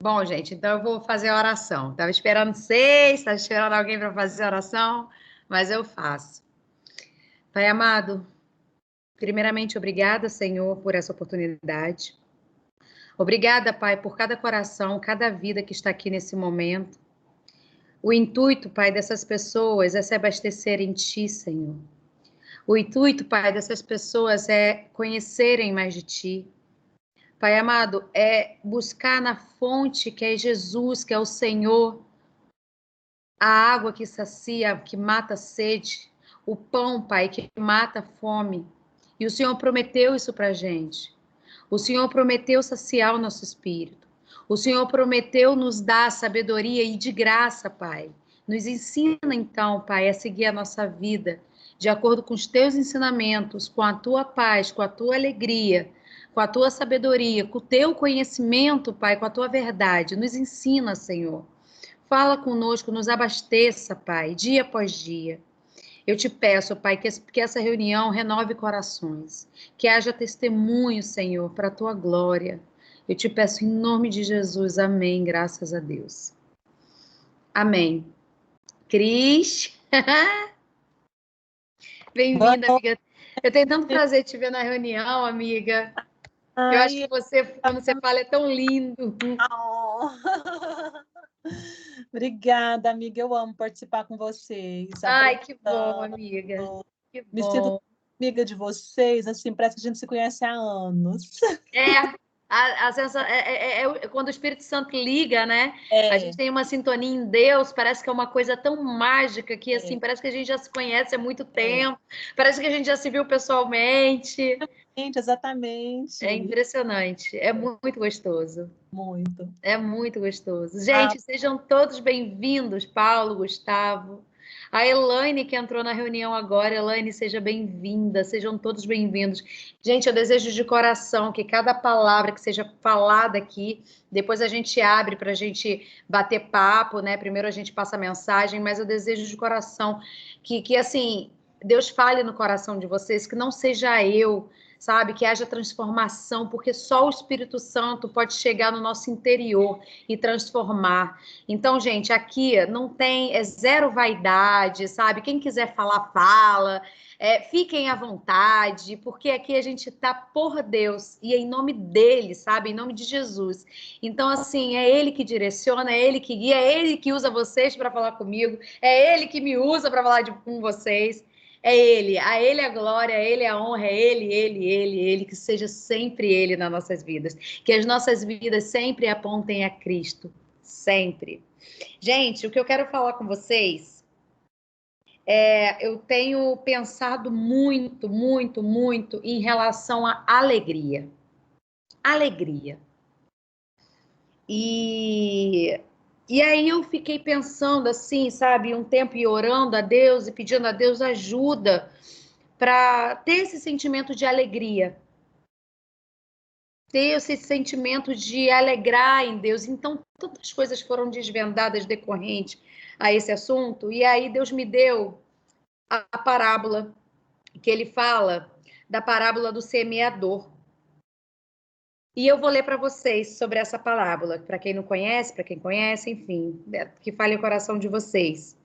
Bom, gente, então eu vou fazer a oração. Estava esperando vocês, estava esperando alguém para fazer a oração, mas eu faço. Pai amado, primeiramente, obrigada, Senhor, por essa oportunidade. Obrigada, Pai, por cada coração, cada vida que está aqui nesse momento. O intuito, Pai, dessas pessoas é se abastecer em Ti, Senhor. O intuito, Pai, dessas pessoas é conhecerem mais de Ti. Pai amado, é buscar na fonte que é Jesus, que é o Senhor, a água que sacia, que mata a sede, o pão, Pai, que mata a fome. E o Senhor prometeu isso para a gente. O Senhor prometeu saciar o nosso espírito. O Senhor prometeu nos dar sabedoria e de graça, Pai. Nos ensina, então, Pai, a seguir a nossa vida de acordo com os teus ensinamentos, com a tua paz, com a tua alegria, com a tua sabedoria, com o teu conhecimento, Pai, com a tua verdade. Nos ensina, Senhor. Fala conosco, nos abasteça, Pai, dia após dia. Eu te peço, Pai, que essa reunião renove corações, que haja testemunho, Senhor, para a tua glória. Eu te peço em nome de Jesus, amém, graças a Deus. Amém. Cris, bem-vinda, amiga. Eu tenho tanto prazer de te ver na reunião, amiga. Eu acho que você, quando você fala, é tão lindo. Oh. Obrigada, amiga. Eu amo participar com vocês. Ai, que bom, amiga. Que bom. Me sinto amiga de vocês, assim, parece que a gente se conhece há anos. Quando o Espírito Santo liga, né? É. A gente tem uma sintonia em Deus, parece que é uma coisa tão mágica que, assim, parece que a gente já se conhece há muito tempo, parece que a gente já se viu pessoalmente. Exatamente. É impressionante, é muito gostoso. Muito. É muito gostoso. Gente, sejam todos bem-vindos, Paulo, Gustavo. A Elaine, que entrou na reunião agora. Elaine, seja bem-vinda. Sejam todos bem-vindos. Gente, eu desejo de coração que cada palavra que seja falada aqui, depois a gente abre para a gente bater papo, né? Primeiro a gente passa a mensagem, mas eu desejo de coração que assim, Deus fale no coração de vocês, que não seja eu, sabe, que haja transformação, porque só o Espírito Santo pode chegar no nosso interior e transformar. Então, gente, aqui não tem, é zero vaidade, sabe? Quem quiser falar, fala. Fiquem à vontade, porque aqui a gente tá por Deus e é em nome dele, sabe? Em nome de Jesus. Então, assim, é ele que direciona, é ele que guia, é ele que usa vocês para falar comigo, é ele que me usa para falar com vocês. É ele, a ele a glória, a ele a honra, é ele, que seja sempre ele nas nossas vidas. Que as nossas vidas sempre apontem a Cristo, sempre. Gente, o que eu quero falar com vocês eu tenho pensado muito, muito, muito em relação à alegria. Alegria. E aí eu fiquei pensando assim, sabe, um tempo e orando a Deus e pedindo a Deus ajuda para ter esse sentimento de alegria, ter esse sentimento de alegrar em Deus. Então, tantas coisas foram desvendadas decorrente a esse assunto, e aí Deus me deu a parábola que ele fala, da parábola do semeador. E eu vou ler para vocês sobre essa parábola, para quem não conhece, para quem conhece, enfim, que fale o coração de vocês.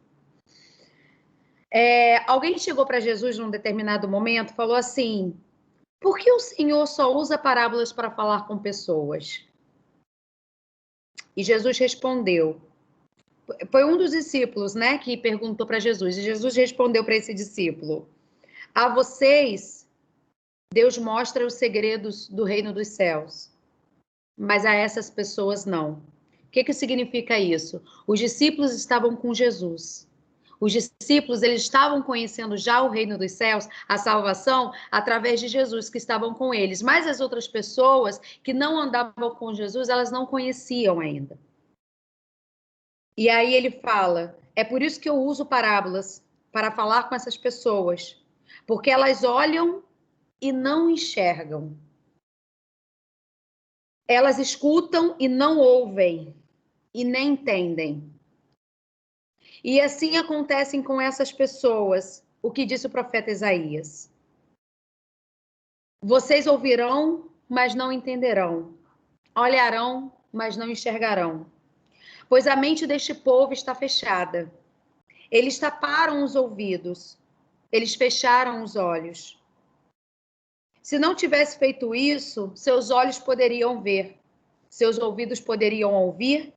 Alguém chegou para Jesus num determinado momento, falou assim: por que o Senhor só usa parábolas para falar com pessoas? E Jesus respondeu. Foi um dos discípulos, né, que perguntou para Jesus. E Jesus respondeu para esse discípulo: a vocês, Deus mostra os segredos do reino dos céus, mas a essas pessoas não. O que significa isso? Os discípulos estavam com Jesus. Os discípulos, eles estavam conhecendo já o reino dos céus, a salvação, através de Jesus, que estavam com eles. Mas as outras pessoas que não andavam com Jesus, elas não conheciam ainda. E aí ele fala, é por isso que eu uso parábolas, para falar com essas pessoas. Porque elas olham e não enxergam. Elas escutam e não ouvem, e nem entendem. E assim acontecem com essas pessoas, o que disse o profeta Isaías. Vocês ouvirão, mas não entenderão. Olharão, mas não enxergarão. Pois a mente deste povo está fechada. Eles taparam os ouvidos, eles fecharam os olhos. Se não tivesse feito isso, seus olhos poderiam ver, seus ouvidos poderiam ouvir,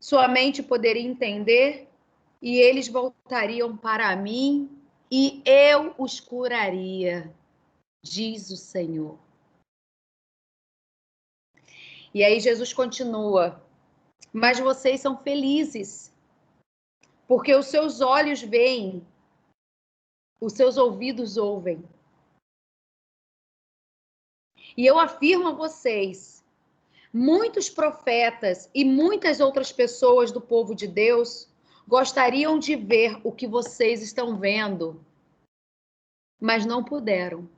sua mente poderia entender, e eles voltariam para mim e eu os curaria, diz o Senhor. E aí Jesus continua: mas vocês são felizes, porque os seus olhos veem, os seus ouvidos ouvem. E eu afirmo a vocês, muitos profetas e muitas outras pessoas do povo de Deus gostariam de ver o que vocês estão vendo, mas não puderam.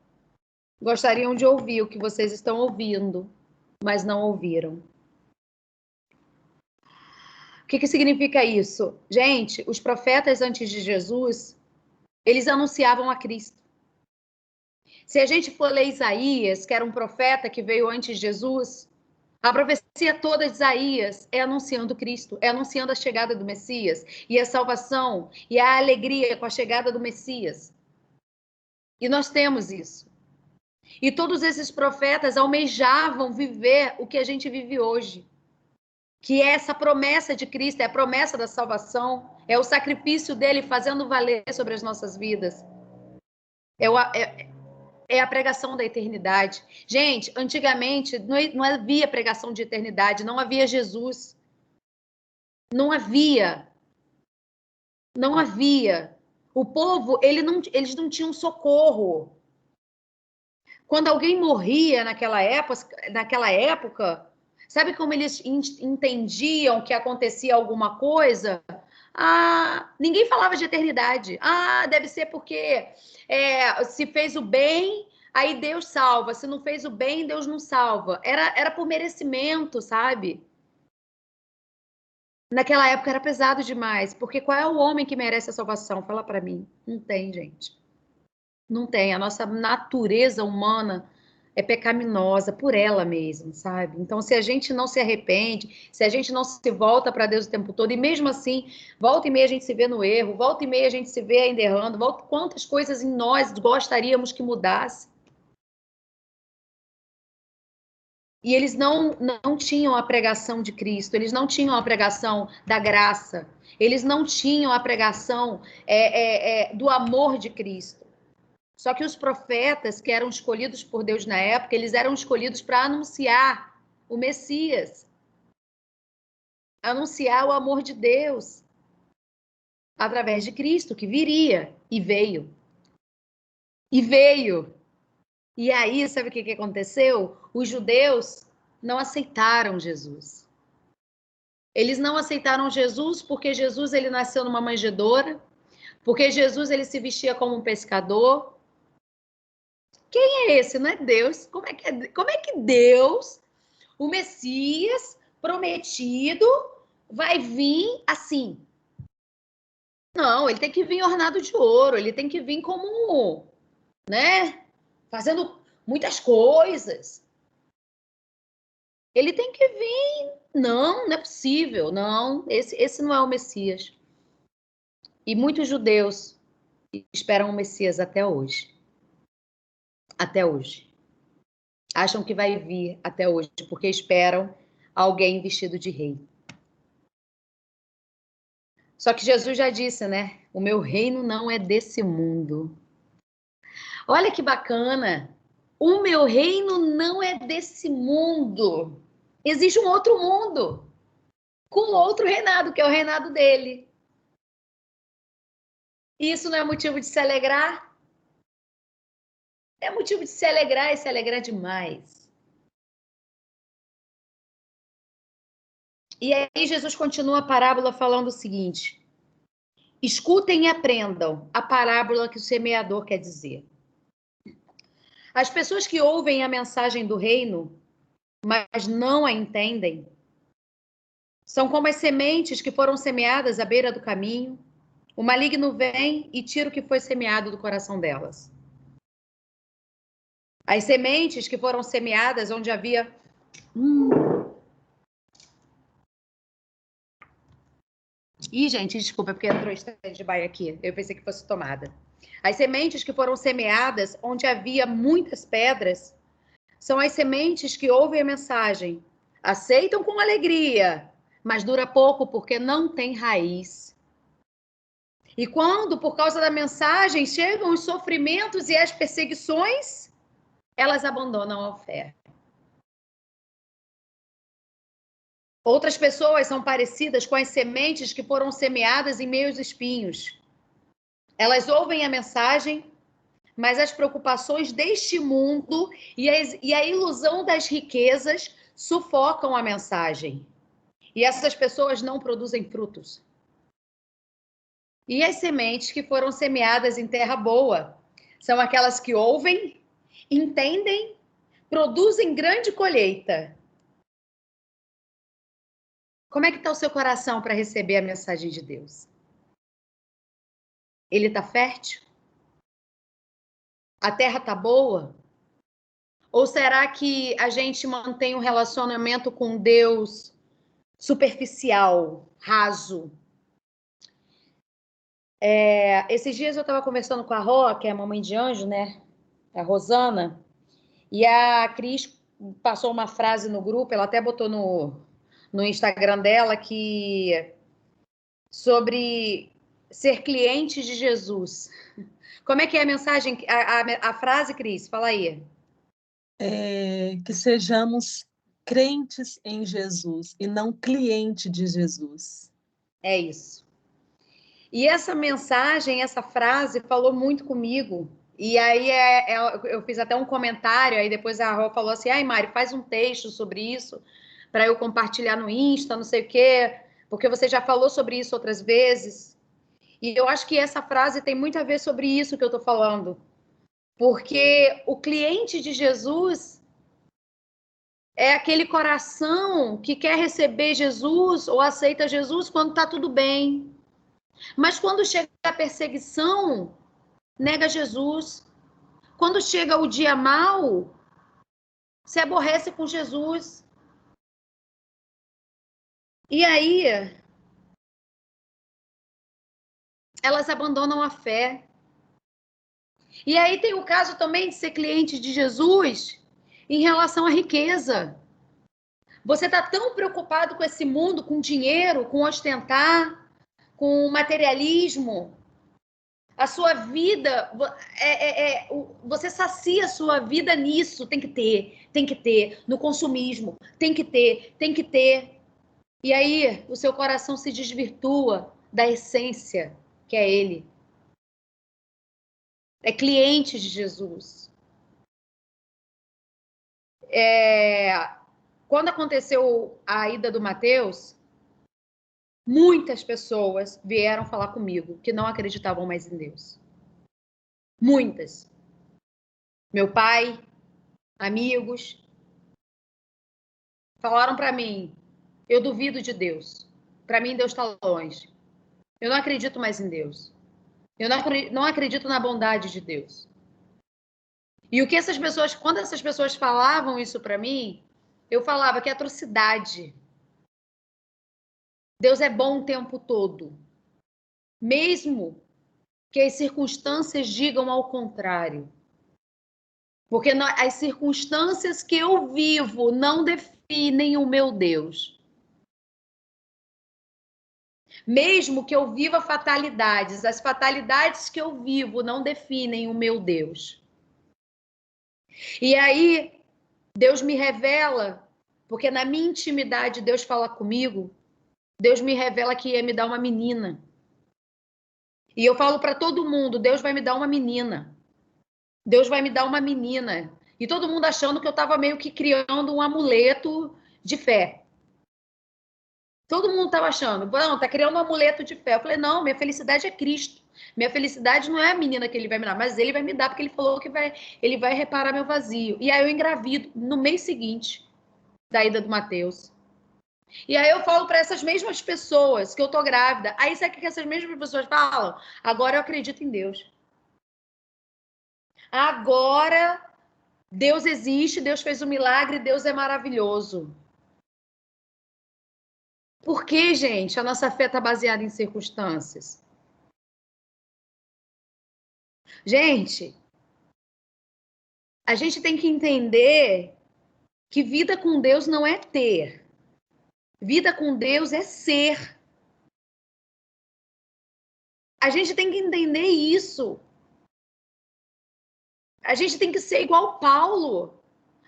Gostariam de ouvir o que vocês estão ouvindo, mas não ouviram. O que significa isso? Gente, os profetas antes de Jesus, eles anunciavam a Cristo. Se a gente for ler Isaías, que era um profeta que veio antes de Jesus, a profecia toda de Isaías é anunciando Cristo, é anunciando a chegada do Messias, e a salvação, e a alegria com a chegada do Messias. E nós temos isso. E todos esses profetas almejavam viver o que a gente vive hoje, que é essa promessa de Cristo, é a promessa da salvação, é o sacrifício dele fazendo valer sobre as nossas vidas. É a pregação da eternidade. Gente, antigamente não havia pregação de eternidade, não havia Jesus. Não havia. Não havia. O povo, eles não tinham socorro. Quando alguém morria naquela época, sabe como eles entendiam que acontecia alguma coisa? Ninguém falava de eternidade. Deve ser porque se fez o bem, aí Deus salva. Se não fez o bem, Deus não salva. Era por merecimento, sabe? Naquela época era pesado demais, porque qual é o homem que merece a salvação? Fala para mim. Não tem, gente. Não tem. A nossa natureza humana é pecaminosa por ela mesma, sabe? Então, se a gente não se arrepende, se a gente não se volta para Deus o tempo todo, e mesmo assim, volta e meia a gente se vê no erro, volta e meia a gente se vê ainda errando, quantas coisas em nós gostaríamos que mudasse. E eles não tinham a pregação de Cristo, eles não tinham a pregação da graça, eles não tinham a pregação do amor de Cristo. Só que os profetas que eram escolhidos por Deus na época, eles eram escolhidos para anunciar o Messias, anunciar o amor de Deus através de Cristo, que viria e veio. E veio. E aí, sabe o que aconteceu? Os judeus não aceitaram Jesus. Eles não aceitaram Jesus porque Jesus ele nasceu numa manjedoura, porque Jesus ele se vestia como um pescador. Quem é esse? Não é Deus? Como é que Deus, o Messias prometido, vai vir assim? Não, ele tem que vir ornado de ouro, ele tem que vir como, né? Fazendo muitas coisas. Ele tem que vir. Não é possível. Não, esse não é o Messias. E muitos judeus esperam o Messias até hoje. Até hoje. Acham que vai vir até hoje, porque esperam alguém vestido de rei. Só que Jesus já disse, né? O meu reino não é desse mundo. Olha que bacana. O meu reino não é desse mundo. Existe um outro mundo, com outro reinado, que é o reinado dele. E isso não é motivo de se alegrar? É motivo de se alegrar e se alegrar demais. E aí Jesus continua a parábola falando o seguinte: escutem e aprendam a parábola que o semeador quer dizer. As pessoas que ouvem a mensagem do reino, mas não a entendem, são como as sementes que foram semeadas à beira do caminho. O maligno vem e tira o que foi semeado do coração delas. As sementes que foram semeadas onde havia Ih, gente, desculpa, porque entrou stand-by aqui. Eu pensei que fosse tomada. As sementes que foram semeadas onde havia muitas pedras são as sementes que ouvem a mensagem, aceitam com alegria, mas dura pouco porque não tem raiz. E quando, por causa da mensagem, chegam os sofrimentos e as perseguições, elas abandonam a fé. Outras pessoas são parecidas com as sementes que foram semeadas em meio aos espinhos. Elas ouvem a mensagem, mas as preocupações deste mundo e a ilusão das riquezas sufocam a mensagem. E essas pessoas não produzem frutos. E as sementes que foram semeadas em terra boa são aquelas que ouvem, entendem, produzem grande colheita. Como é que está o seu coração para receber a mensagem de Deus? Ele está fértil? A terra está boa? Ou será que a gente mantém um relacionamento com Deus superficial, raso? Esses dias eu estava conversando com a Rô, que é a mamãe de anjo, né? A Rosana, e a Cris passou uma frase no grupo, ela até botou no Instagram dela, que sobre ser cliente de Jesus. Como é que é a mensagem, a frase, Cris? Fala aí. Que sejamos crentes em Jesus e não cliente de Jesus. É isso. E essa mensagem, essa frase falou muito comigo. E aí eu fiz até um comentário, aí depois a Rô falou assim, ai Mari, faz um texto sobre isso, para eu compartilhar no Insta, não sei o quê, porque você já falou sobre isso outras vezes. E eu acho que essa frase tem muito a ver sobre isso que eu estou falando. Porque o cliente de Jesus é aquele coração que quer receber Jesus ou aceita Jesus quando está tudo bem. Mas quando chega a perseguição, nega Jesus. Quando chega o dia mau, se aborrece com Jesus. E aí, elas abandonam a fé. E aí tem o caso também de ser cliente de Jesus em relação à riqueza. Você está tão preocupado com esse mundo, com dinheiro, com ostentar, com materialismo. A sua vida, você sacia a sua vida nisso, tem que ter, no consumismo, tem que ter, tem que ter. E aí o seu coração se desvirtua da essência, que é ele. É cliente de Jesus. Quando aconteceu a ida do Mateus, muitas pessoas vieram falar comigo que não acreditavam mais em Deus. Muitas. Meu pai, amigos, falaram para mim, eu duvido de Deus. Para mim, Deus está longe. Eu não acredito mais em Deus. Eu não acredito na bondade de Deus. E o que essas pessoas, quando essas pessoas falavam isso para mim, eu falava que atrocidade. Deus é bom o tempo todo. Mesmo que as circunstâncias digam ao contrário. Porque as circunstâncias que eu vivo não definem o meu Deus. Mesmo que eu viva fatalidades, as fatalidades que eu vivo não definem o meu Deus. E aí, Deus me revela, porque na minha intimidade Deus fala comigo, Deus me revela que ia me dar uma menina. E eu falo para todo mundo, Deus vai me dar uma menina. Deus vai me dar uma menina. E todo mundo achando que eu estava meio que criando um amuleto de fé. Todo mundo estava achando, não, tá criando um amuleto de fé. Eu falei, não, minha felicidade é Cristo. Minha felicidade não é a menina que ele vai me dar, mas ele vai me dar, porque ele falou que ele vai reparar meu vazio. E aí eu engravido no mês seguinte da ida do Mateus. E aí eu falo para essas mesmas pessoas que eu tô grávida. Aí sabe o que essas mesmas pessoas falam? Agora eu acredito em Deus. Agora Deus existe, Deus fez um milagre, Deus é maravilhoso. Por que, gente, a nossa fé está baseada em circunstâncias? Gente, a gente tem que entender que vida com Deus não é ter. Vida com Deus é ser. A gente tem que entender isso. A gente tem que ser igual Paulo.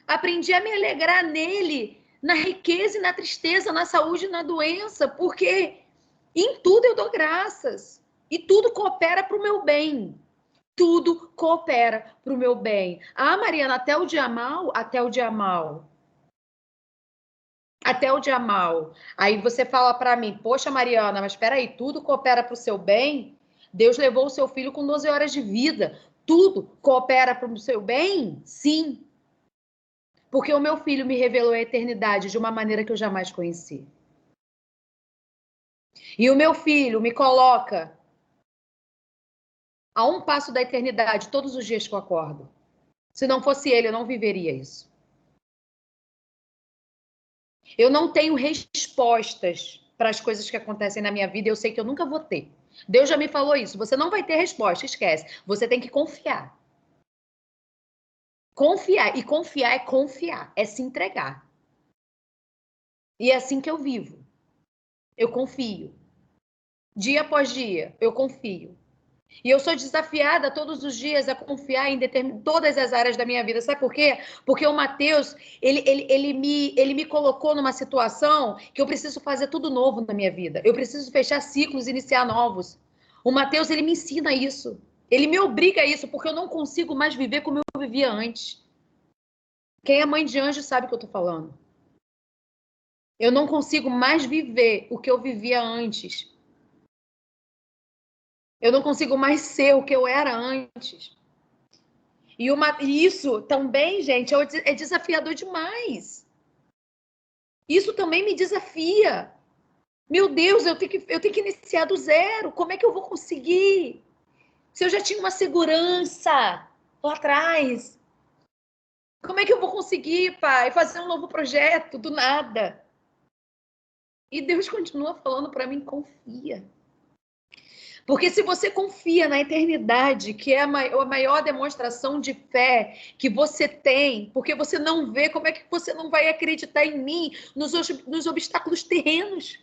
Aprendi a me alegrar nele, na riqueza e na tristeza, na saúde e na doença, porque em tudo eu dou graças. E tudo coopera para o meu bem. Tudo coopera para o meu bem. Ah, Mariana, até o dia mal, até o dia mal. Até o dia mal. Aí você fala para mim, poxa, Mariana, mas espera aí, tudo coopera para o seu bem? Deus levou o seu filho com 12 horas de vida. Tudo coopera para o seu bem? Sim. Porque o meu filho me revelou a eternidade de uma maneira que eu jamais conheci. E o meu filho me coloca a um passo da eternidade todos os dias que eu acordo. Se não fosse ele, eu não viveria isso. Eu não tenho respostas para as coisas que acontecem na minha vida, eu sei que eu nunca vou ter. Deus já me falou isso. Você não vai ter resposta, esquece. Você tem que confiar. Confiar. E confiar é confiar, é se entregar. E é assim que eu vivo. Eu confio. Dia após dia, eu confio. E eu sou desafiada todos os dias a confiar em todas as áreas da minha vida. Sabe por quê? Porque o Mateus, ele me colocou numa situação que eu preciso fazer tudo novo na minha vida. Eu preciso fechar ciclos, iniciar novos. O Mateus, ele me ensina isso. Ele me obriga a isso, porque eu não consigo mais viver como eu vivia antes. Quem é mãe de anjo sabe o que eu tô falando. Eu não consigo mais viver o que eu vivia antes. Eu não consigo mais ser o que eu era antes. E isso também, gente, é desafiador demais. Isso também me desafia. Meu Deus, eu tenho que iniciar do zero. Como é que eu vou conseguir? Se eu já tinha uma segurança lá atrás. Como é que eu vou conseguir, pai, fazer um novo projeto do nada? E Deus continua falando para mim, confia. Porque se você confia na eternidade, que é a maior demonstração de fé que você tem, porque você não vê, como é que você não vai acreditar em mim nos obstáculos terrenos?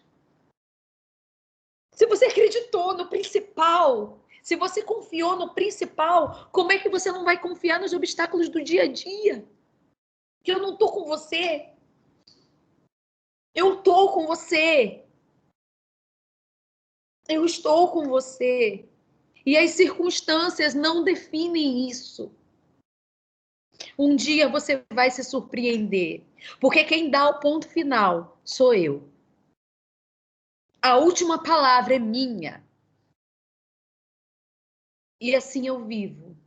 Se você acreditou no principal, se você confiou no principal, como é que você não vai confiar nos obstáculos do dia a dia? Que eu não estou com você. Eu estou com você. Eu estou com você. E as circunstâncias não definem isso. Um dia você vai se surpreender, porque quem dá o ponto final sou eu. A última palavra é minha. E assim eu vivo.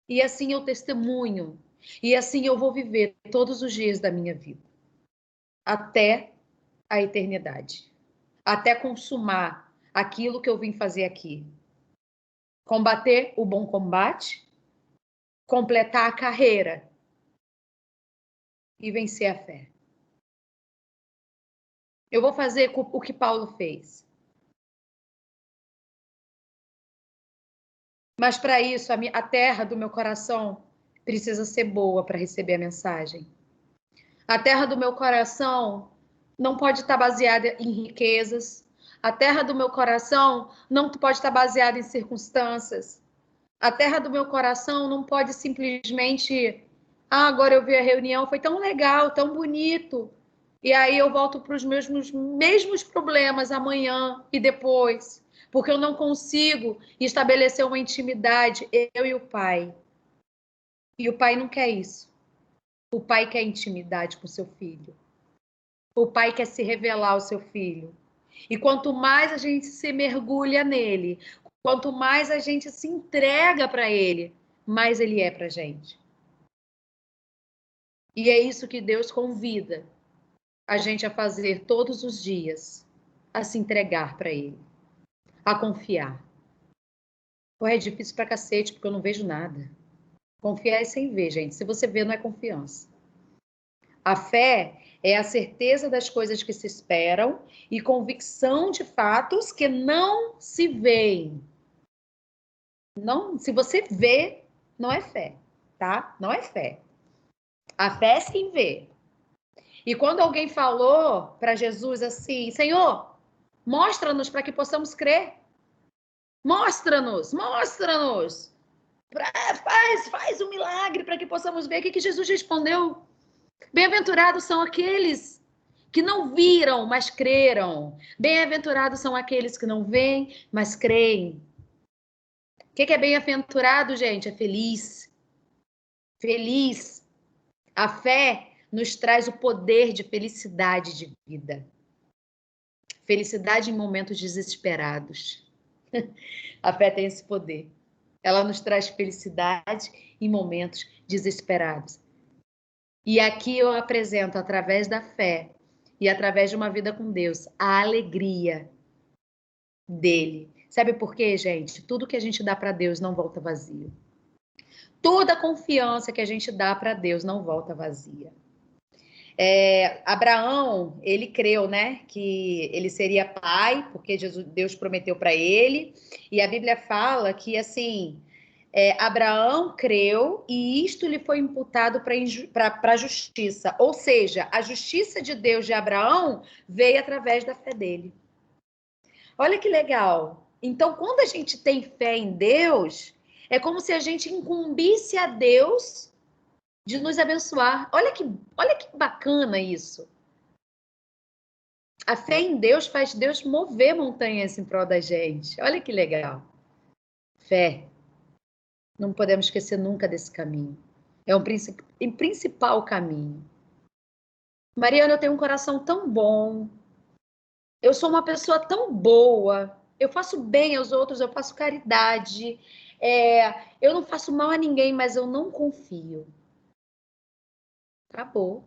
E assim eu testemunho. E assim eu vou viver todos os dias da minha vida. Até a eternidade. Até consumar aquilo que eu vim fazer aqui. Combater o bom combate, completar a carreira e vencer a fé. Eu vou fazer o que Paulo fez. Mas para isso, a terra do meu coração precisa ser boa para receber a mensagem. A terra do meu coração não pode estar baseada em riquezas. A terra do meu coração não pode estar baseada em circunstâncias. A terra do meu coração não pode simplesmente. Ah, agora eu vi a reunião, foi tão legal, tão bonito. E aí eu volto para os mesmos problemas amanhã e depois. Porque eu não consigo estabelecer uma intimidade, eu e o pai. E o pai não quer isso. O pai quer intimidade com seu filho. O pai quer se revelar ao seu filho. E quanto mais a gente se mergulha nele, quanto mais a gente se entrega para ele, mais ele é para a gente. E é isso que Deus convida a gente a fazer todos os dias, a se entregar para ele, a confiar. Pô, é difícil pra cacete, porque eu não vejo nada. Confiar é sem ver, gente. Se você vê, não é confiança. A fé é a certeza das coisas que se esperam e convicção de fatos que não se veem. Não, se você vê, não é fé, tá? Não é fé. A fé é sim ver. E quando alguém falou para Jesus assim, Senhor, mostra-nos para que possamos crer. Mostra-nos, mostra-nos. Faz um milagre para que possamos ver. O que Jesus respondeu? Bem-aventurados são aqueles que não viram, mas creram. Bem-aventurados são aqueles que não veem, mas creem. O que é bem-aventurado, gente? É feliz. Feliz. A fé nos traz o poder de felicidade de vida. Felicidade em momentos desesperados. A fé tem esse poder. Ela nos traz felicidade em momentos desesperados. E aqui eu apresento, através da fé e através de uma vida com Deus, a alegria dele. Sabe por quê, gente? Tudo que a gente dá para Deus não volta vazio. Toda confiança que a gente dá para Deus não volta vazia. Abraão, ele creu, né, que ele seria pai, porque Deus prometeu para ele, e a Bíblia fala que, assim, Abraão creu e isto lhe foi imputado para a justiça, ou seja, a justiça de Deus de Abraão veio através da fé dele. Olha que legal. Então, quando a gente tem fé em Deus, é como se a gente incumbisse a Deus de nos abençoar. Olha que bacana isso. A fé em Deus faz Deus mover montanhas em prol da gente. Olha que legal. Fé. Não podemos esquecer nunca desse caminho. É um principal caminho. Mariana, eu tenho um coração tão bom. Eu sou uma pessoa tão boa. Eu faço bem aos outros, eu faço caridade. Eu não faço mal a ninguém, mas eu não confio. Acabou.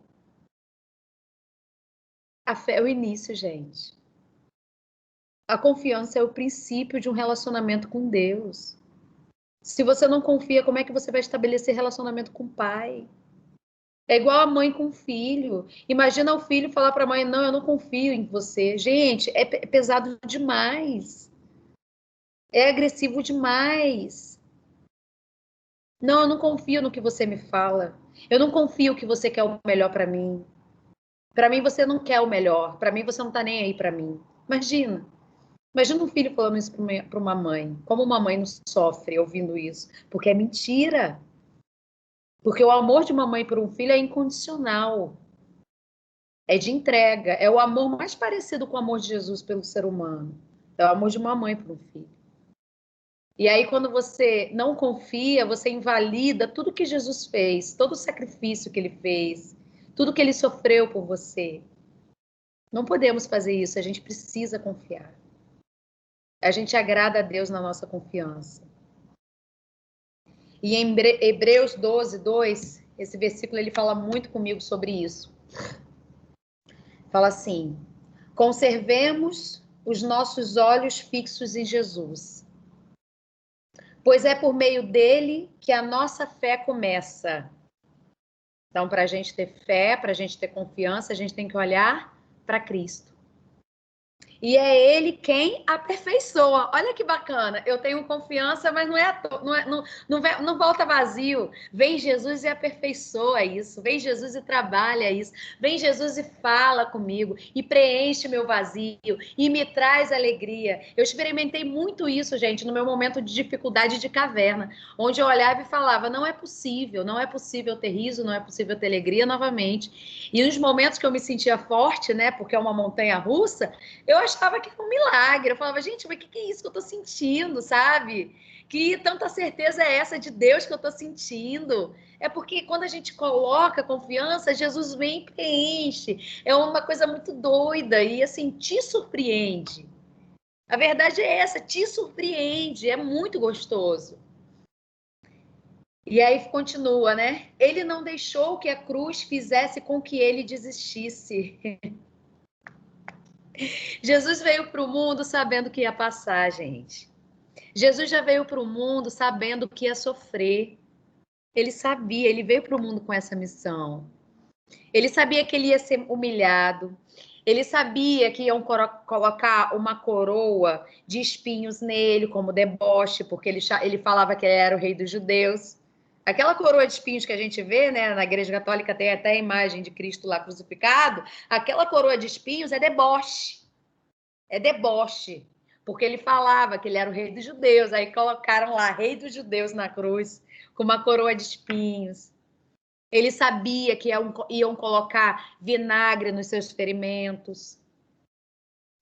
A fé é o início, gente. A confiança é o princípio de um relacionamento com Deus. Se você não confia, como é que você vai estabelecer relacionamento com o pai? É igual a mãe com o filho. Imagina o filho falar para a mãe: não, eu não confio em você. Gente, é pesado demais. É agressivo demais. Não, eu não confio no que você me fala. Eu não confio que você quer o melhor para mim. Para mim, você não quer o melhor. Para mim, você não tá nem aí para mim. Imagina. Imagina um filho falando isso para uma mãe. Como uma mãe não sofre ouvindo isso? Porque é mentira. Porque o amor de uma mãe por um filho é incondicional. É de entrega. É o amor mais parecido com o amor de Jesus pelo ser humano. É o amor de uma mãe por um filho. E aí, quando você não confia, você invalida tudo que Jesus fez, todo o sacrifício que ele fez, tudo que ele sofreu por você. Não podemos fazer isso, a gente precisa confiar. A gente agrada a Deus na nossa confiança. E em Hebreus 12, 2, esse versículo ele fala muito comigo sobre isso. Fala assim: conservemos os nossos olhos fixos em Jesus, pois é por meio dele que a nossa fé começa. Então, para a gente ter fé, para a gente ter confiança, a gente tem que olhar para Cristo. E é ele quem aperfeiçoa. Olha que bacana. Eu tenho confiança, mas não volta vazio. Vem Jesus e aperfeiçoa isso. Vem Jesus e trabalha isso. Vem Jesus e fala comigo e preenche meu vazio e me traz alegria. Eu experimentei muito isso, gente, no meu momento de dificuldade de caverna, onde eu olhava e falava: não é possível ter riso, não é possível ter alegria novamente. E nos momentos que eu me sentia forte, né, porque é uma montanha russa, eu achava que era um milagre. Eu falava: gente, mas o que é isso que eu tô sentindo, sabe? Que tanta certeza é essa de Deus que eu tô sentindo? É porque quando a gente coloca confiança, Jesus vem e preenche. É uma coisa muito doida e, assim, te surpreende. A verdade é essa, te surpreende, é muito gostoso. E aí continua, né? Ele não deixou que a cruz fizesse com que ele desistisse. Jesus veio para o mundo sabendo que ia passar, gente. Jesus já veio para o mundo sabendo que ia sofrer. Ele sabia, ele veio para o mundo com essa missão. Ele sabia que ele ia ser humilhado. Ele sabia que iam colocar uma coroa de espinhos nele, como deboche, porque ele falava que ele era o rei dos judeus. Aquela coroa de espinhos que a gente vê, né, na Igreja Católica tem até a imagem de Cristo lá crucificado. Aquela coroa de espinhos é deboche. É deboche. Porque ele falava que ele era o rei dos judeus. Aí colocaram lá, rei dos judeus na cruz, com uma coroa de espinhos. Ele sabia que iam colocar vinagre nos seus ferimentos.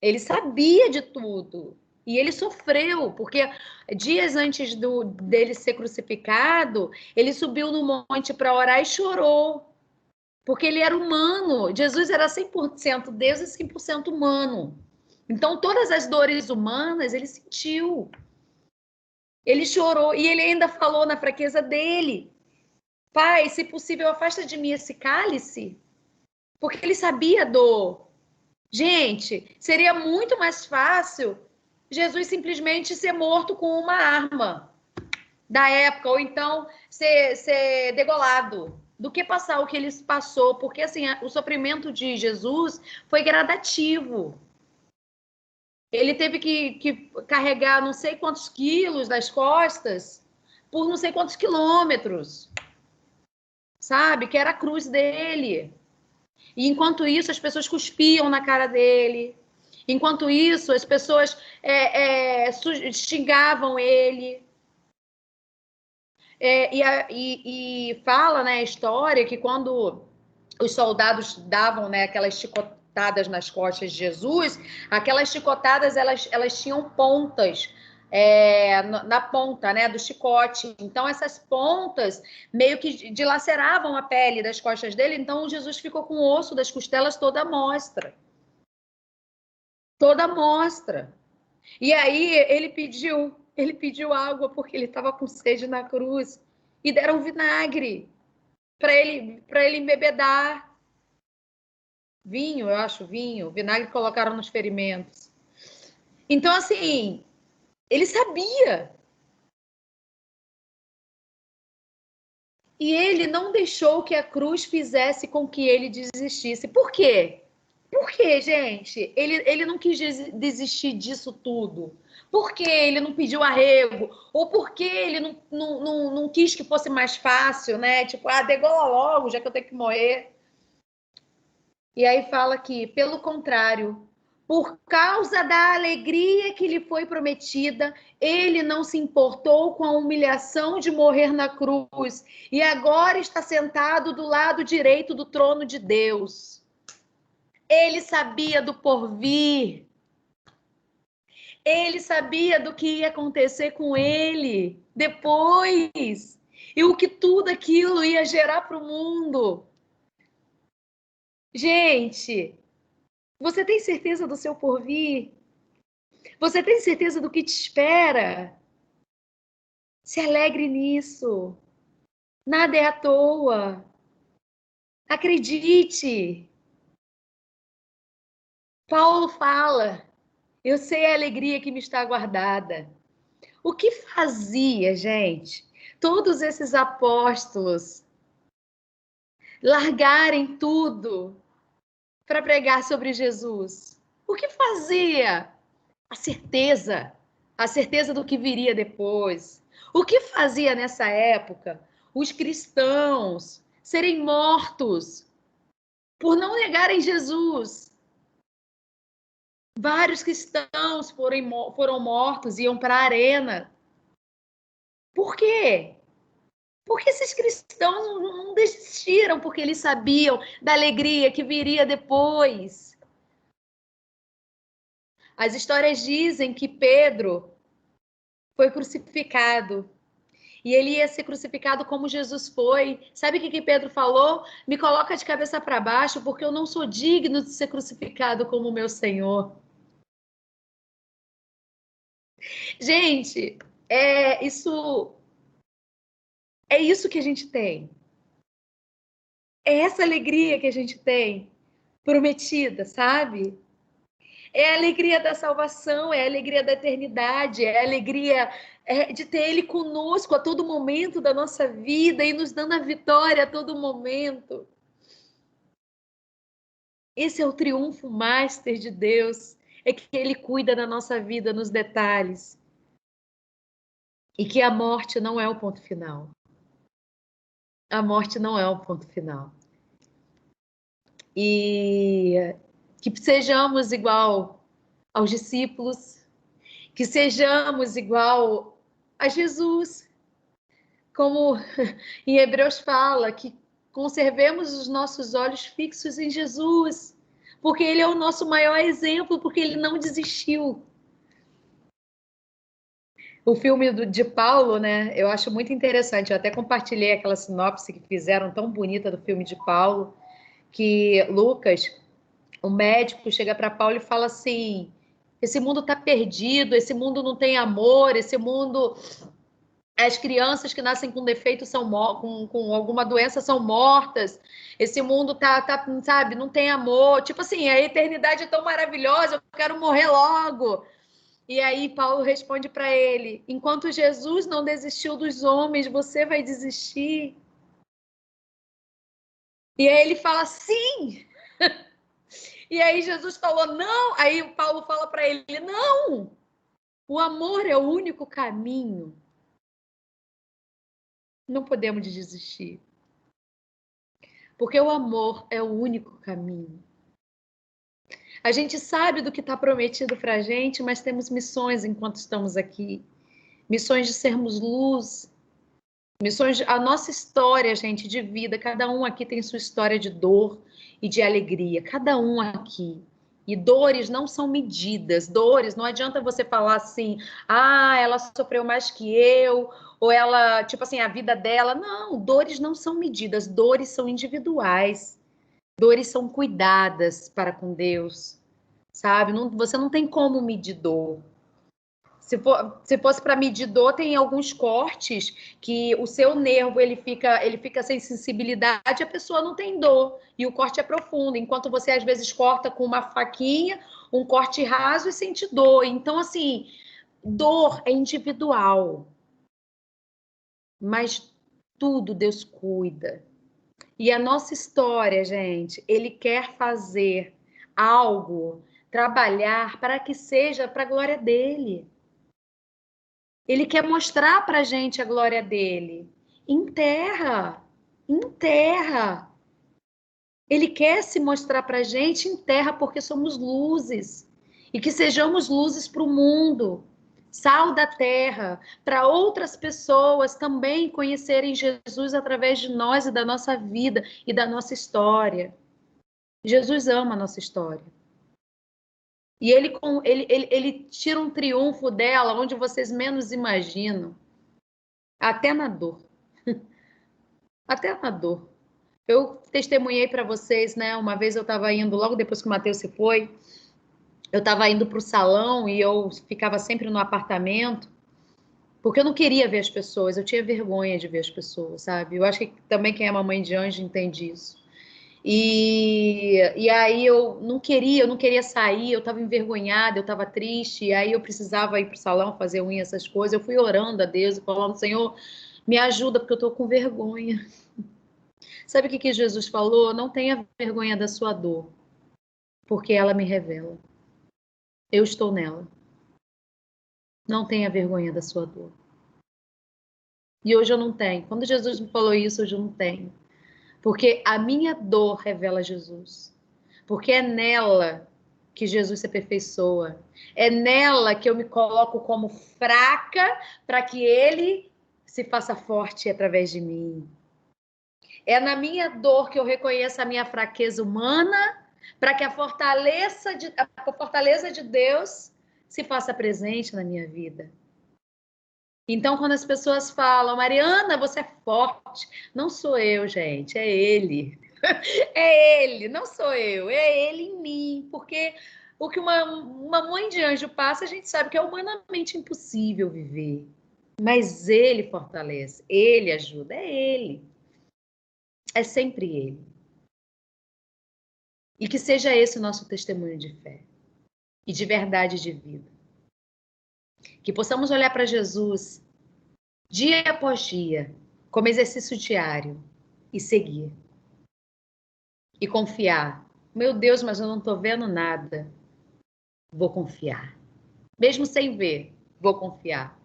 Ele sabia de tudo. E ele sofreu, porque dias antes dele ser crucificado, ele subiu no monte para orar e chorou. Porque ele era humano. Jesus era 100% Deus e 100% humano. Então, todas as dores humanas ele sentiu. Ele chorou e ele ainda falou na fraqueza dele: Pai, se possível, afasta de mim esse cálice. Porque ele sabia a dor. Gente, seria muito mais fácil Jesus simplesmente ser morto com uma arma da época, ou então ser degolado, do que passar o que ele passou. Porque assim, o sofrimento de Jesus foi gradativo. Ele teve que carregar não sei quantos quilos nas costas por não sei quantos quilômetros. Sabe? Que era a cruz dele. E enquanto isso, as pessoas cuspiam na cara dele. Enquanto isso, as pessoas xingavam ele. E fala, né, a história que quando os soldados davam, né, aquelas chicotadas nas costas de Jesus, aquelas chicotadas elas tinham pontas na ponta, né, do chicote. Então essas pontas meio que dilaceravam a pele das costas dele. Então Jesus ficou com o osso das costelas toda à mostra, toda à mostra. E aí ele pediu água porque ele estava com sede na cruz e deram vinagre para ele embebedar. Vinho, eu acho, vinagre colocaram nos ferimentos. Então, assim, ele sabia. E ele não deixou que a cruz fizesse com que ele desistisse. Por quê? Por quê, gente? Ele não quis desistir disso tudo. Por que ele não pediu arrego? Ou por que ele não quis que fosse mais fácil, né? Tipo, degola logo, já que eu tenho que morrer. E aí fala que, pelo contrário, por causa da alegria que lhe foi prometida, ele não se importou com a humilhação de morrer na cruz e agora está sentado do lado direito do trono de Deus. Ele sabia do porvir. Ele sabia do que ia acontecer com ele depois e o que tudo aquilo ia gerar para o mundo. Gente, você tem certeza do seu porvir? Você tem certeza do que te espera? Se alegre nisso. Nada é à toa. Acredite. Paulo fala: eu sei a alegria que me está guardada. O que fazia, gente, todos esses apóstolos largarem tudo para pregar sobre Jesus? O que fazia? A certeza do que viria depois. O que fazia nessa época os cristãos serem mortos por não negarem Jesus? Vários cristãos foram mortos, iam para a arena. Por quê? Porque esses cristãos não desistiram, porque eles sabiam da alegria que viria depois. As histórias dizem que Pedro foi crucificado. E ele ia ser crucificado como Jesus foi. Sabe o que Pedro falou? Me coloca de cabeça para baixo, porque eu não sou digno de ser crucificado como meu Senhor. Gente, isso que a gente tem. É essa alegria que a gente tem, prometida, sabe? É a alegria da salvação, é a alegria da eternidade, é a alegria de ter Ele conosco a todo momento da nossa vida e nos dando a vitória a todo momento. Esse é o triunfo master de Deus, é que Ele cuida da nossa vida nos detalhes. E que a morte não é o ponto final. A morte não é o ponto final. E que sejamos igual aos discípulos, que sejamos igual a Jesus, como em Hebreus fala, que conservemos os nossos olhos fixos em Jesus, porque Ele é o nosso maior exemplo, porque Ele não desistiu. O filme de Paulo, né? Eu acho muito interessante. Eu até compartilhei aquela sinopse que fizeram tão bonita do filme de Paulo, que Lucas, o médico, chega para Paulo e fala assim: esse mundo está perdido, esse mundo não tem amor, esse mundo, as crianças que nascem com defeito são com alguma doença são mortas, esse mundo sabe, não tem amor. Tipo assim, a eternidade é tão maravilhosa, eu quero morrer logo. E aí Paulo responde para ele: enquanto Jesus não desistiu dos homens, você vai desistir? E aí ele fala: sim. E aí Jesus falou: não. Aí Paulo fala para ele: não. O amor é o único caminho. Não podemos desistir. Porque o amor é o único caminho. A gente sabe do que está prometido para a gente, mas temos missões enquanto estamos aqui. Missões de sermos luz. Missões, a nossa história, gente, de vida, cada um aqui tem sua história de dor e de alegria, cada um aqui. E dores não são medidas, dores, não adianta você falar assim, ah, ela sofreu mais que eu, ou ela, tipo assim, a vida dela. Não, dores não são medidas, dores são individuais, dores são cuidadas para com Deus, sabe? Não, você não tem como medir dor. Se fosse para medir dor, tem alguns cortes que o seu nervo ele fica sem sensibilidade, a pessoa não tem dor e o corte é profundo, enquanto você às vezes corta com uma faquinha, um corte raso e sente dor. Então, assim, dor é individual, mas tudo Deus cuida. E a nossa história, gente, Ele quer fazer algo, trabalhar para que seja para a glória dele. Ele quer mostrar para a gente a glória dele. Enterra, enterra. Ele quer se mostrar para a gente em terra porque somos luzes. E que sejamos luzes para o mundo, sal da terra, para outras pessoas também conhecerem Jesus através de nós e da nossa vida e da nossa história. Jesus ama a nossa história. E ele tira um triunfo dela onde vocês menos imaginam. Até na dor. Até na dor. Eu testemunhei para vocês, né? Uma vez eu estava indo, logo depois que o Matheus se foi, eu estava indo para o salão e eu ficava sempre no apartamento, porque eu não queria ver as pessoas, eu tinha vergonha de ver as pessoas, sabe? Eu acho que também quem é mamãe de anjo entende isso. E aí eu não queria sair, eu estava envergonhada, eu estava triste, e aí eu precisava ir para o salão fazer unha, essas coisas. Eu fui orando a Deus e falando: Senhor, me ajuda, porque eu estou com vergonha. Sabe o que Jesus falou? Não tenha vergonha da sua dor, porque ela me revela. Eu estou nela. Não tenha vergonha da sua dor. E hoje eu não tenho. Quando Jesus me falou isso, hoje eu não tenho. Porque a minha dor revela Jesus. Porque é nela que Jesus se aperfeiçoa. É nela que eu me coloco como fraca para que ele se faça forte através de mim. É na minha dor que eu reconheço a minha fraqueza humana, para que a fortaleza de Deus se faça presente na minha vida. Então, quando as pessoas falam, Mariana, você é forte, não sou eu, gente, é ele. É ele, não sou eu, é ele em mim. Porque o que uma mãe de anjo passa, a gente sabe que é humanamente impossível viver. Mas ele fortalece, ele ajuda, é ele. É sempre ele. E que seja esse o nosso testemunho de fé e de verdade de vida. Que possamos olhar para Jesus dia após dia, como exercício diário, e seguir. E confiar Meu Deus, mas eu não estou vendo nada. Vou confiar. Mesmo sem ver, vou confiar.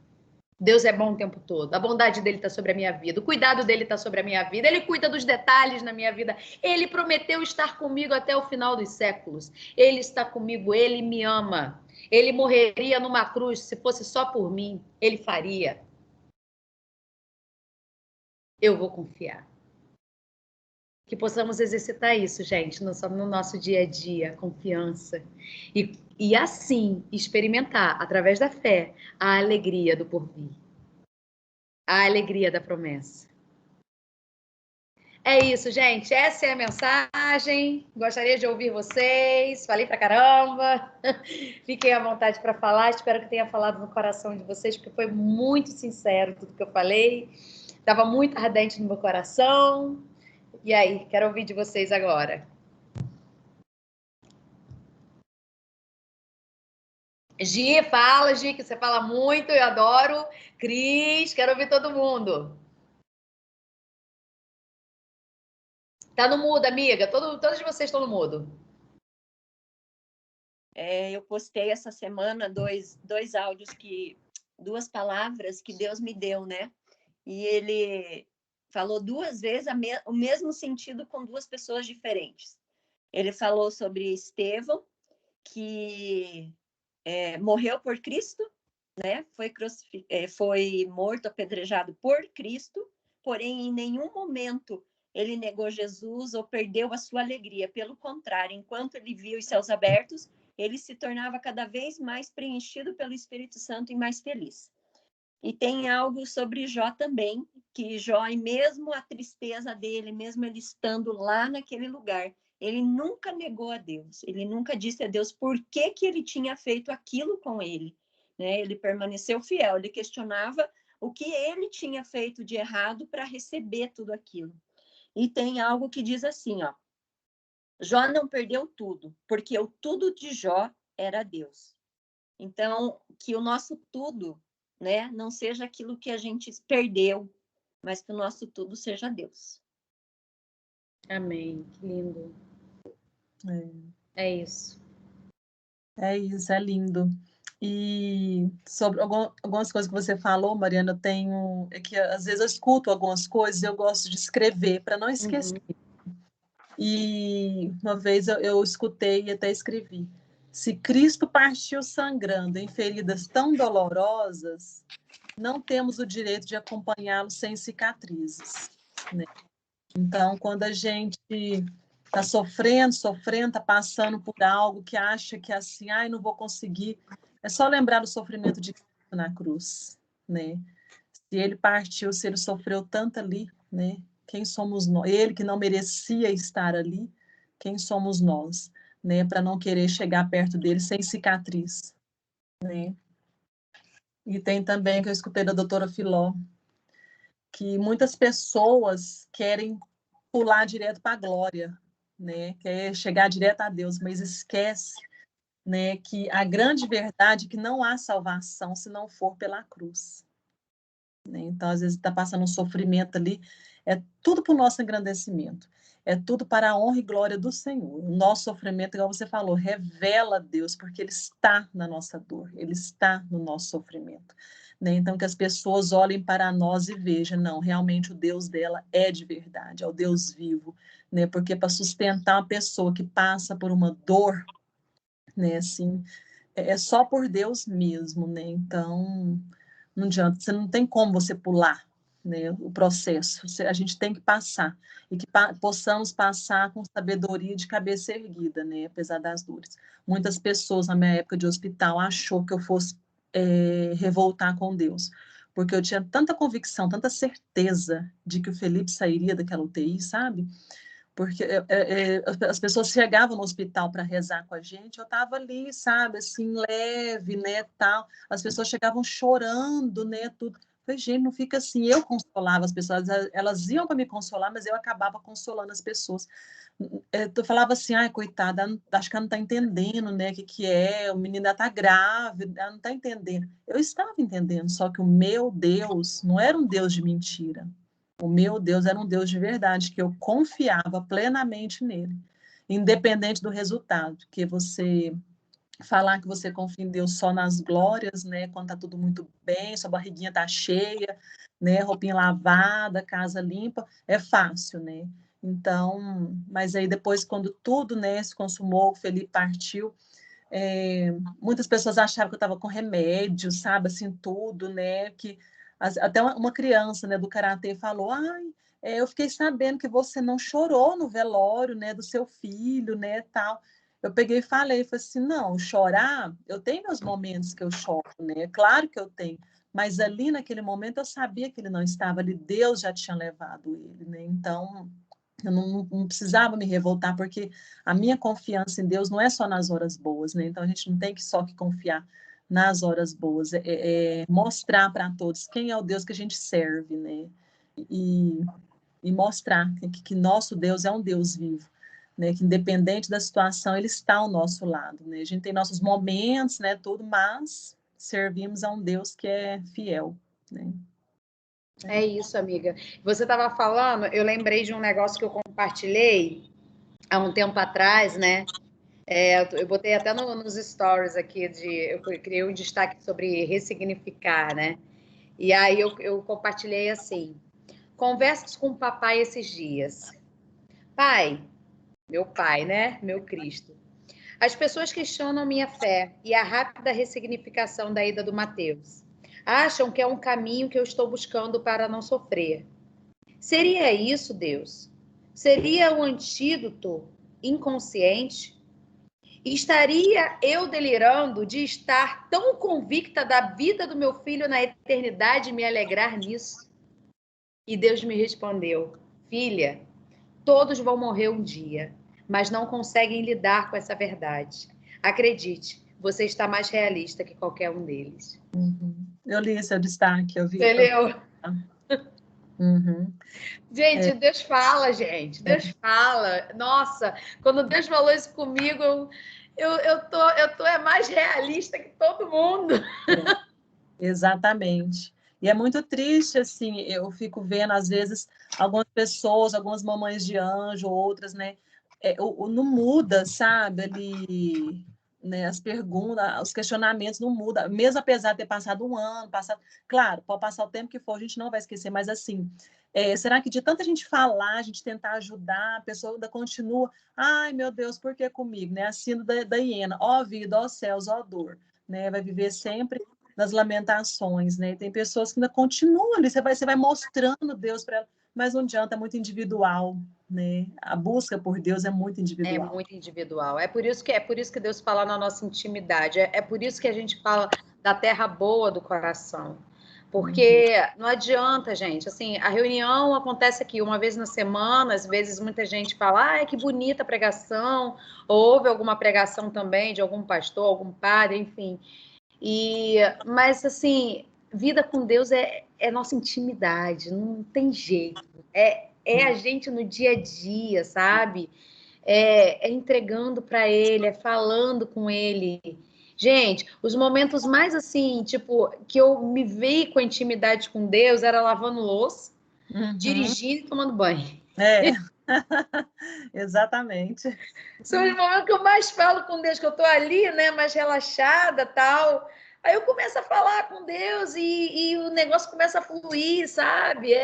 Deus é bom o tempo todo. A bondade dele está sobre a minha vida. O cuidado dele está sobre a minha vida. Ele cuida dos detalhes na minha vida. Ele prometeu estar comigo até o final dos séculos. Ele está comigo. Ele me ama. Ele morreria numa cruz se fosse só por mim. Ele faria. Eu vou confiar. Que possamos exercitar isso, gente, no nosso dia a dia, confiança. E assim experimentar, através da fé, a alegria do porvir, a alegria da promessa. É isso, gente. Essa é a mensagem. Gostaria de ouvir vocês. Falei pra caramba. Fiquem à vontade para falar. Espero que tenha falado no coração de vocês, porque foi muito sincero tudo que eu falei. Estava muito ardente no meu coração. E aí, quero ouvir de vocês agora. Gi, fala, Gi, que você fala muito, eu adoro. Cris, quero ouvir todo mundo. Tá no mudo, amiga. Todos vocês estão no mudo. Eu postei essa semana dois áudios duas palavras que Deus me deu, né? E ele falou duas vezes o mesmo sentido com duas pessoas diferentes. Ele falou sobre Estevão, que morreu por Cristo, né? Foi morto, apedrejado por Cristo, porém, em nenhum momento ele negou Jesus ou perdeu a sua alegria. Pelo contrário, enquanto ele via os céus abertos, ele se tornava cada vez mais preenchido pelo Espírito Santo e mais feliz. E tem algo sobre Jó também, que Jó, mesmo a tristeza dele, mesmo ele estando lá naquele lugar, ele nunca negou a Deus, ele nunca disse a Deus por que ele tinha feito aquilo com ele, né? Ele permaneceu fiel, ele questionava o que ele tinha feito de errado para receber tudo aquilo. E tem algo que diz assim, ó, Jó não perdeu tudo, porque o tudo de Jó era Deus. Então, que o nosso tudo, né, não seja aquilo que a gente perdeu, mas que o nosso tudo seja Deus. Amém. Que lindo. É isso. É isso, é lindo. E sobre algumas coisas que você falou, Mariana, eu tenho. É que às vezes eu escuto algumas coisas e eu gosto de escrever para não esquecer. E uma vez eu escutei e até escrevi: se Cristo partiu sangrando em feridas tão dolorosas, não temos o direito de acompanhá-lo sem cicatrizes, né? Então, quando a gente está sofrendo, está passando por algo que acha que assim, ai, não vou conseguir, é só lembrar do sofrimento de Cristo na cruz, né? Se ele partiu, se ele sofreu tanto ali, né? Quem somos nós? Ele que não merecia estar ali, quem somos nós, né? Para não querer chegar perto dele sem cicatriz, né? E tem também que eu escutei da doutora Filó, que muitas pessoas querem pular direto para a glória, né? Quer chegar direto a Deus, mas esquece, né, que a grande verdade é que não há salvação se não for pela cruz, né? Então, às vezes, está passando um sofrimento ali, é tudo para o nosso engrandecimento, é tudo para a honra e glória do Senhor. O nosso sofrimento, igual você falou, revela Deus, porque Ele está na nossa dor, Ele está no nosso sofrimento, né? Então, que as pessoas olhem para nós e vejam, não, realmente o Deus dela é de verdade, é o Deus vivo, né? Porque para sustentar uma pessoa que passa por uma dor, né, assim, é só por Deus mesmo, né? Então, não adianta, você não tem como você pular, né, o processo. A gente tem que passar e que possamos passar com sabedoria de cabeça erguida, né, apesar das dores. Muitas pessoas na minha época de hospital achou que eu fosse revoltar com Deus, porque eu tinha tanta convicção, tanta certeza de que o Felipe sairia daquela UTI, sabe? Porque as pessoas chegavam no hospital para rezar com a gente, eu estava ali, sabe, assim, leve, né, tal. As pessoas chegavam chorando, né, tudo. Eu falei, gente, não fica assim. Eu consolava as pessoas, elas iam para me consolar, mas eu acabava consolando as pessoas. Eu falava assim, ai, coitada, acho que ela não está entendendo, né, o que é, o menino ainda está grávida, ela não está entendendo. Eu estava entendendo, só que o meu Deus não era um Deus de mentira. O meu Deus era um Deus de verdade, que eu confiava plenamente nele. independente do resultado, porque você falar que você confia em Deus só nas glórias, né, quando tá tudo muito bem, sua barriguinha tá cheia, né, roupinha lavada, casa limpa, é fácil, né? Então, mas aí depois, quando tudo, né, se consumou, o Felipe partiu, muitas pessoas achavam que eu estava com remédio, sabe, assim, tudo, né, que até uma criança, né, do karatê falou, ai, eu fiquei sabendo que você não chorou no velório, né, do seu filho, né, tal. Eu peguei e falei assim, não, chorar, eu tenho meus momentos que eu choro, né, claro que eu tenho, mas ali naquele momento eu sabia que ele não estava ali, Deus já tinha levado ele, né, então eu não precisava me revoltar, porque a minha confiança em Deus não é só nas horas boas, né? Então a gente não tem que só que confiar nas horas boas, é mostrar para todos quem é o Deus que a gente serve, né? E, e mostrar que nosso Deus é um Deus vivo, né? Que independente da situação, ele está ao nosso lado, né? A gente tem nossos momentos, né? Tudo, mas servimos a um Deus que é fiel, né? É isso, amiga. Você estava falando, eu lembrei de um negócio que eu compartilhei há um tempo atrás, né? Eu botei até nos stories aqui, eu criei um destaque sobre ressignificar, né? E aí eu compartilhei assim: conversas com o papai esses dias. Pai, meu pai, né? Meu Cristo. As pessoas questionam minha fé e a rápida ressignificação da ida do Mateus. Acham que é um caminho que eu estou buscando para não sofrer. Seria isso, Deus? Seria o antídoto inconsciente? Estaria eu delirando de estar tão convicta da vida do meu filho na eternidade e me alegrar nisso? E Deus me respondeu: filha, todos vão morrer um dia, mas não conseguem lidar com essa verdade. Acredite, você está mais realista que qualquer um deles. Uhum. Eu li seu destaque, eu vi. Entendeu? Uhum. Gente, Deus fala, gente. Deus fala. Nossa, quando Deus falou isso comigo, eu tô mais realista que todo mundo. Exatamente. E é muito triste, assim, eu fico vendo, às vezes, algumas pessoas, algumas mamães de anjo, outras, né? Não muda, sabe? Ali, né? As perguntas, os questionamentos não mudam, mesmo apesar de ter passado um ano, passado. Claro, pode passar o tempo que for, a gente não vai esquecer, mas assim, será que de tanta gente falar, a gente tentar ajudar, a pessoa ainda continua, ai meu Deus, por que comigo? Né? A síndrome da hiena, ó vida, ó céus, ó dor, né? Vai viver sempre nas lamentações, né? Tem pessoas que ainda continuam ali, você vai mostrando Deus para ela, mas não adianta, é muito individual, né? A busca por Deus é muito É individual. muito individual. É por isso que Deus fala na nossa intimidade. É por isso que a gente fala da terra boa do coração. Porque não adianta, gente. Assim, a reunião acontece aqui uma vez na semana. Às vezes muita gente fala: "Ah, que bonita a pregação". Ou houve alguma pregação também de algum pastor, algum padre, enfim. Mas assim, vida com Deus é nossa intimidade. Não tem jeito. É a gente no dia a dia, sabe? É entregando para ele, é falando com ele. Gente, os momentos mais assim, tipo, que eu me vi com intimidade com Deus era lavando louça, Uhum. dirigindo e tomando banho. É, exatamente. São os momentos que eu mais falo com Deus, que eu tô ali, né, mais relaxada, tal. Aí eu começo a falar com Deus e o negócio começa a fluir, sabe?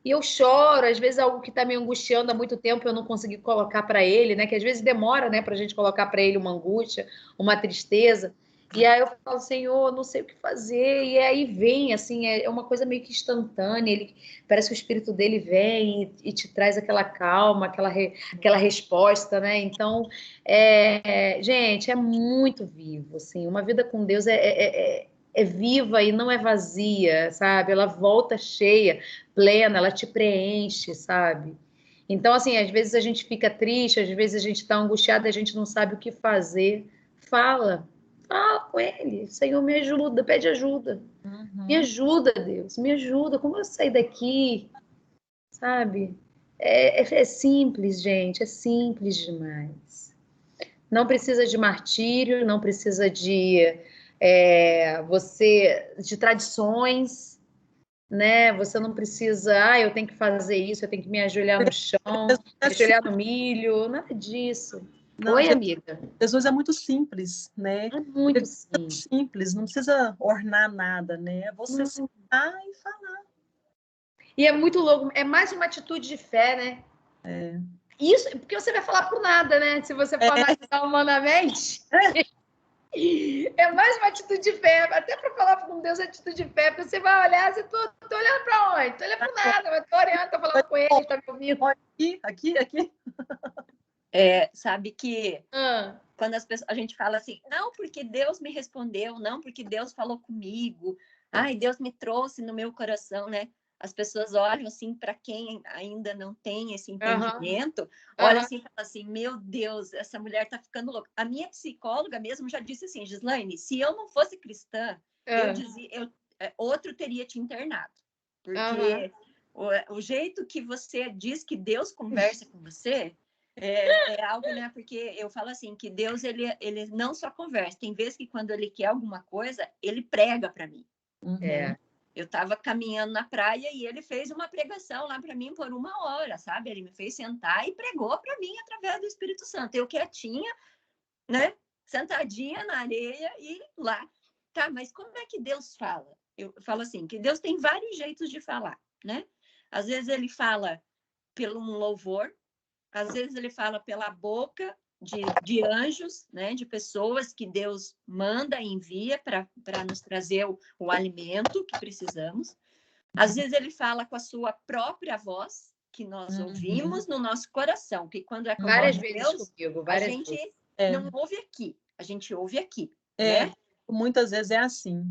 E eu choro, às vezes algo que está me angustiando há muito tempo eu não consegui colocar para ele, né? Que às vezes demora, né, para a gente colocar para ele uma angústia, uma tristeza. E aí eu falo, Senhor, não sei o que fazer. E aí vem, assim, é uma coisa meio que instantânea. Ele parece que o espírito dele vem e te traz aquela calma, aquela resposta, né? Então, gente, é muito vivo, assim. Uma vida com Deus é viva e não é vazia, sabe? Ela volta cheia, plena, ela te preenche, sabe? Então, assim, às vezes a gente fica triste, às vezes a gente está angustiada, a gente não sabe o que fazer. Fala com ele. Senhor, me ajuda, pede ajuda. Me Uhum. ajuda, Deus, me ajuda. Como eu sair daqui, sabe? É simples, gente, é simples demais. Não precisa de martírio, não precisa de tradições. né? Você não precisa, eu tenho que fazer isso, eu tenho que me ajoelhar no chão, me ajoelhar no milho, nada disso. Não, Oi, amiga. Jesus é muito simples, né? É muito Simples, não precisa ornar nada, né? É você sentar e falar. E é muito louco, é mais uma atitude de fé, né? Isso, porque você vai falar por nada, né? Se você for analisar humanamente. É mais uma atitude de fé, até para falar com Deus é atitude de fé, porque você vai olhar, você tô olhando para onde? Tô olhando para nada, mas tô orando, tô falando com ele, tá me ouvindo. Aqui. Sabe que quando a gente fala assim, não porque Deus me respondeu, não porque Deus falou comigo, ai, Deus me trouxe no meu coração, né? As pessoas olham assim para quem ainda não tem esse entendimento, olha assim e fala assim, meu Deus, essa mulher tá ficando louca. A minha psicóloga mesmo já disse assim, Gislaine, se eu não fosse cristã, eu dizia, outro teria te internado, porque o jeito que você diz que Deus conversa com você é algo, né? Porque eu falo assim, que Deus, ele não só conversa. Tem vezes que quando ele quer alguma coisa, ele prega para mim. Eu estava caminhando na praia e ele fez uma pregação lá para mim por 1 hora, sabe? Ele me fez sentar e pregou para mim através do Espírito Santo. Eu quietinha, né? Sentadinha na areia e lá. Tá, mas como é que Deus fala? Eu falo assim, que Deus tem vários jeitos de falar, né? Às vezes ele fala pelo um louvor, às vezes ele fala pela boca de anjos, né, de pessoas que Deus manda e envia para nos trazer o alimento que precisamos. Às vezes ele fala com a sua própria voz, que nós ouvimos no nosso coração, que quando é com várias Deus, vezes comigo, várias a gente vezes. não ouve aqui, a gente ouve aqui, né? Muitas vezes é assim.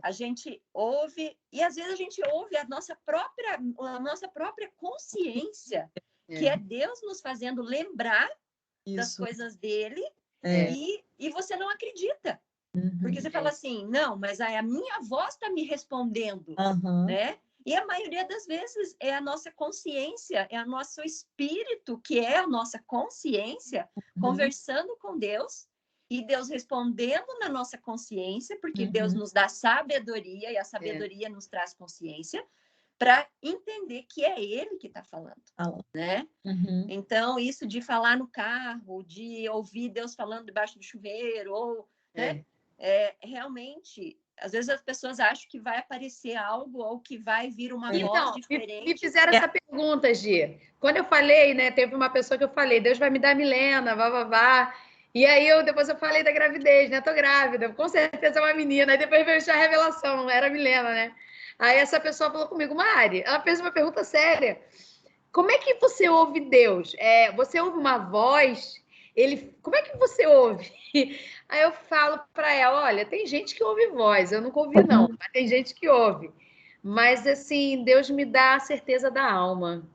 A gente ouve, e às vezes a gente ouve a nossa própria consciência, que é Deus nos fazendo lembrar das coisas dele, e você não acredita. Porque você fala assim, não, mas a minha voz está me respondendo, né? E a maioria das vezes é a nossa consciência, é o nosso espírito, que é a nossa consciência, conversando com Deus, e Deus respondendo na nossa consciência, porque Deus nos dá sabedoria, e a sabedoria nos traz consciência, para entender que é Ele que está falando, né? Então, isso de falar no carro, de ouvir Deus falando debaixo do chuveiro, ou, né? Realmente, às vezes as pessoas acham que vai aparecer algo ou que vai vir uma voz diferente. Me fizeram essa pergunta, Gi. Quando eu falei, né, teve uma pessoa que eu falei, Deus vai me dar Milena, vá. E aí depois eu falei da gravidez, né? Tô grávida, com certeza é uma menina. Aí depois veio a revelação, não era Milena, né? Aí essa pessoa falou comigo, Mari, ela fez uma pergunta séria. Como é que você ouve Deus? Você ouve uma voz? Como é que você ouve? Aí eu falo para ela, olha, tem gente que ouve voz, eu nunca ouvi não, mas tem gente que ouve. Mas assim, Deus me dá a certeza da alma.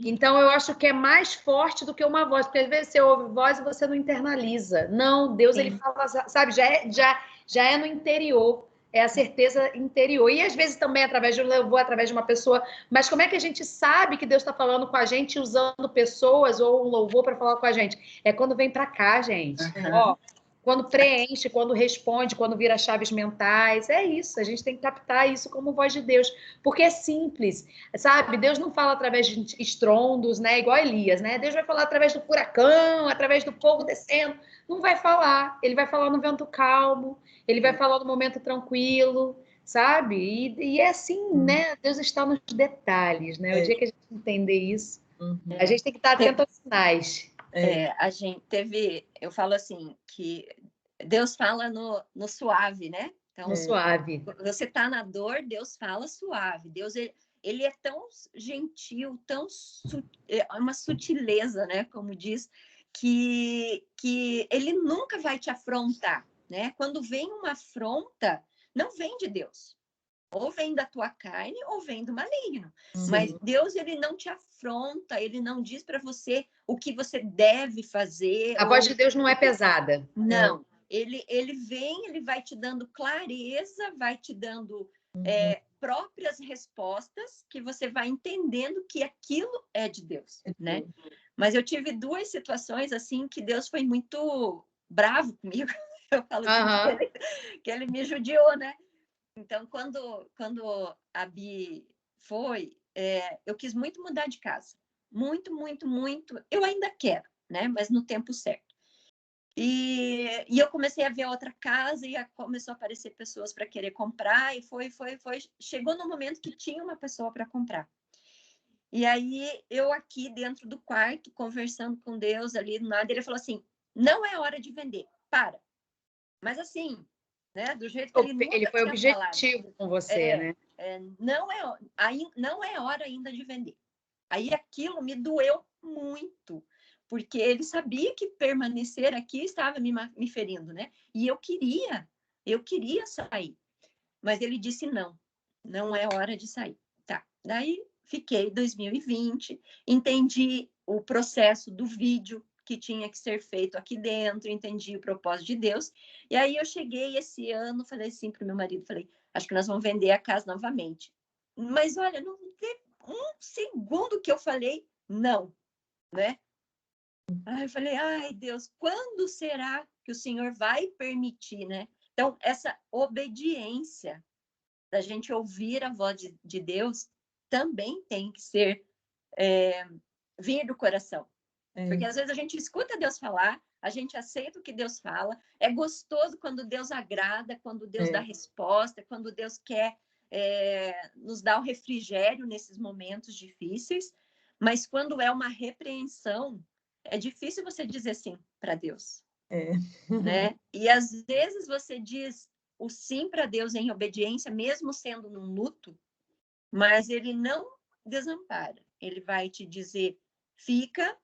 Então eu acho que é mais forte do que uma voz, porque às vezes você ouve voz e você não internaliza. Não, Deus ele fala, sabe, já é no interior. É a certeza interior. E às vezes também através de um louvor, através de uma pessoa. Mas como é que a gente sabe que Deus está falando com a gente usando pessoas ou um louvor para falar com a gente? É quando vem para cá, gente. Ó, quando preenche, quando responde, quando vira chaves mentais. É isso. A gente tem que captar isso como voz de Deus. Porque é simples, sabe? Deus não fala através de estrondos, né? Igual Elias, né? Deus vai falar através do furacão, através do fogo descendo. Não vai falar. Ele vai falar no vento calmo. Ele vai falar no momento tranquilo, sabe? E é assim, né? Deus está nos detalhes, né? O dia que a gente entender isso, a gente tem que estar atento aos sinais. A gente teve, eu falo assim, que Deus fala no suave, né? Então, no suave. Você está na dor, Deus fala suave. Deus, ele é tão gentil, é uma sutileza, né? Como diz, que ele nunca vai te afrontar, né? Quando vem uma afronta, não vem de Deus. Ou vem da tua carne, ou vem do maligno. Mas Deus, ele não te afronta, ele não diz para você o que você deve fazer. A voz de Deus não é pesada. Não. Ele vem, ele vai te dando clareza, vai te dando próprias respostas, que você vai entendendo que aquilo é de Deus, né? Mas eu tive 2 situações, assim, que Deus foi muito bravo comigo. Eu falo assim, que ele me judiou, né? Então, quando a Bi foi, eu quis muito mudar de casa. Muito, muito, muito. Eu ainda quero, né? Mas no tempo certo. E eu comecei a ver outra casa e começou a aparecer pessoas para querer comprar. E foi. Chegou no momento que tinha uma pessoa para comprar. E aí, eu aqui dentro do quarto, conversando com Deus ali do nada, ele falou assim, não é hora de vender, para. Mas assim, né, do jeito que ele nunca foi tinha objetivo falado. com você, né? Não é hora ainda de vender. Aí aquilo me doeu muito, porque ele sabia que permanecer aqui estava me ferindo, né? E eu queria sair. Mas ele disse não é hora de sair. Tá, daí fiquei 2020, entendi o processo do vídeo que tinha que ser feito aqui dentro, entendi o propósito de Deus. E aí eu cheguei esse ano, falei assim para o meu marido, falei, acho que nós vamos vender a casa novamente. Mas olha, não teve um segundo que eu falei não, né? Aí eu falei, ai Deus, quando será que o Senhor vai permitir, né? Então, essa obediência da gente ouvir a voz de Deus também tem que ser vir do coração. Porque às vezes a gente escuta Deus falar, a gente aceita o que Deus fala, é gostoso quando Deus agrada, quando Deus dá resposta, quando Deus quer nos dar o refrigério nesses momentos difíceis, mas quando é uma repreensão, é difícil você dizer sim para Deus. Né? E às vezes você diz o sim para Deus em obediência, mesmo sendo num luto, mas ele não desampara. Ele vai te dizer, fica,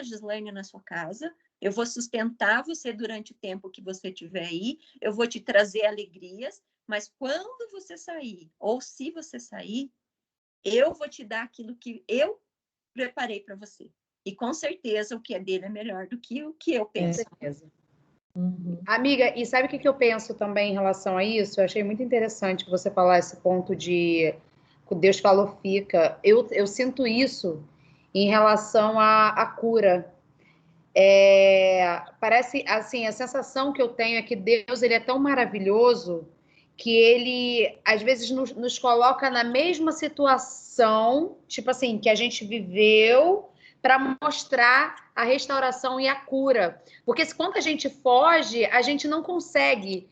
Gislaine, na sua casa, eu vou sustentar você durante o tempo que você estiver aí, eu vou te trazer alegrias, mas quando você sair, ou se você sair, eu vou te dar aquilo que eu preparei para você. E com certeza o que é dele é melhor do que o que eu penso. Com certeza. Amiga, e sabe o que eu penso também em relação a isso? Eu achei muito interessante você falar esse ponto de que Deus falou fica. Eu sinto isso em relação à cura. Parece, assim, a sensação que eu tenho é que Deus ele é tão maravilhoso que ele, às vezes, nos coloca na mesma situação, tipo assim, que a gente viveu para mostrar a restauração e a cura. Porque quando a gente foge, a gente não consegue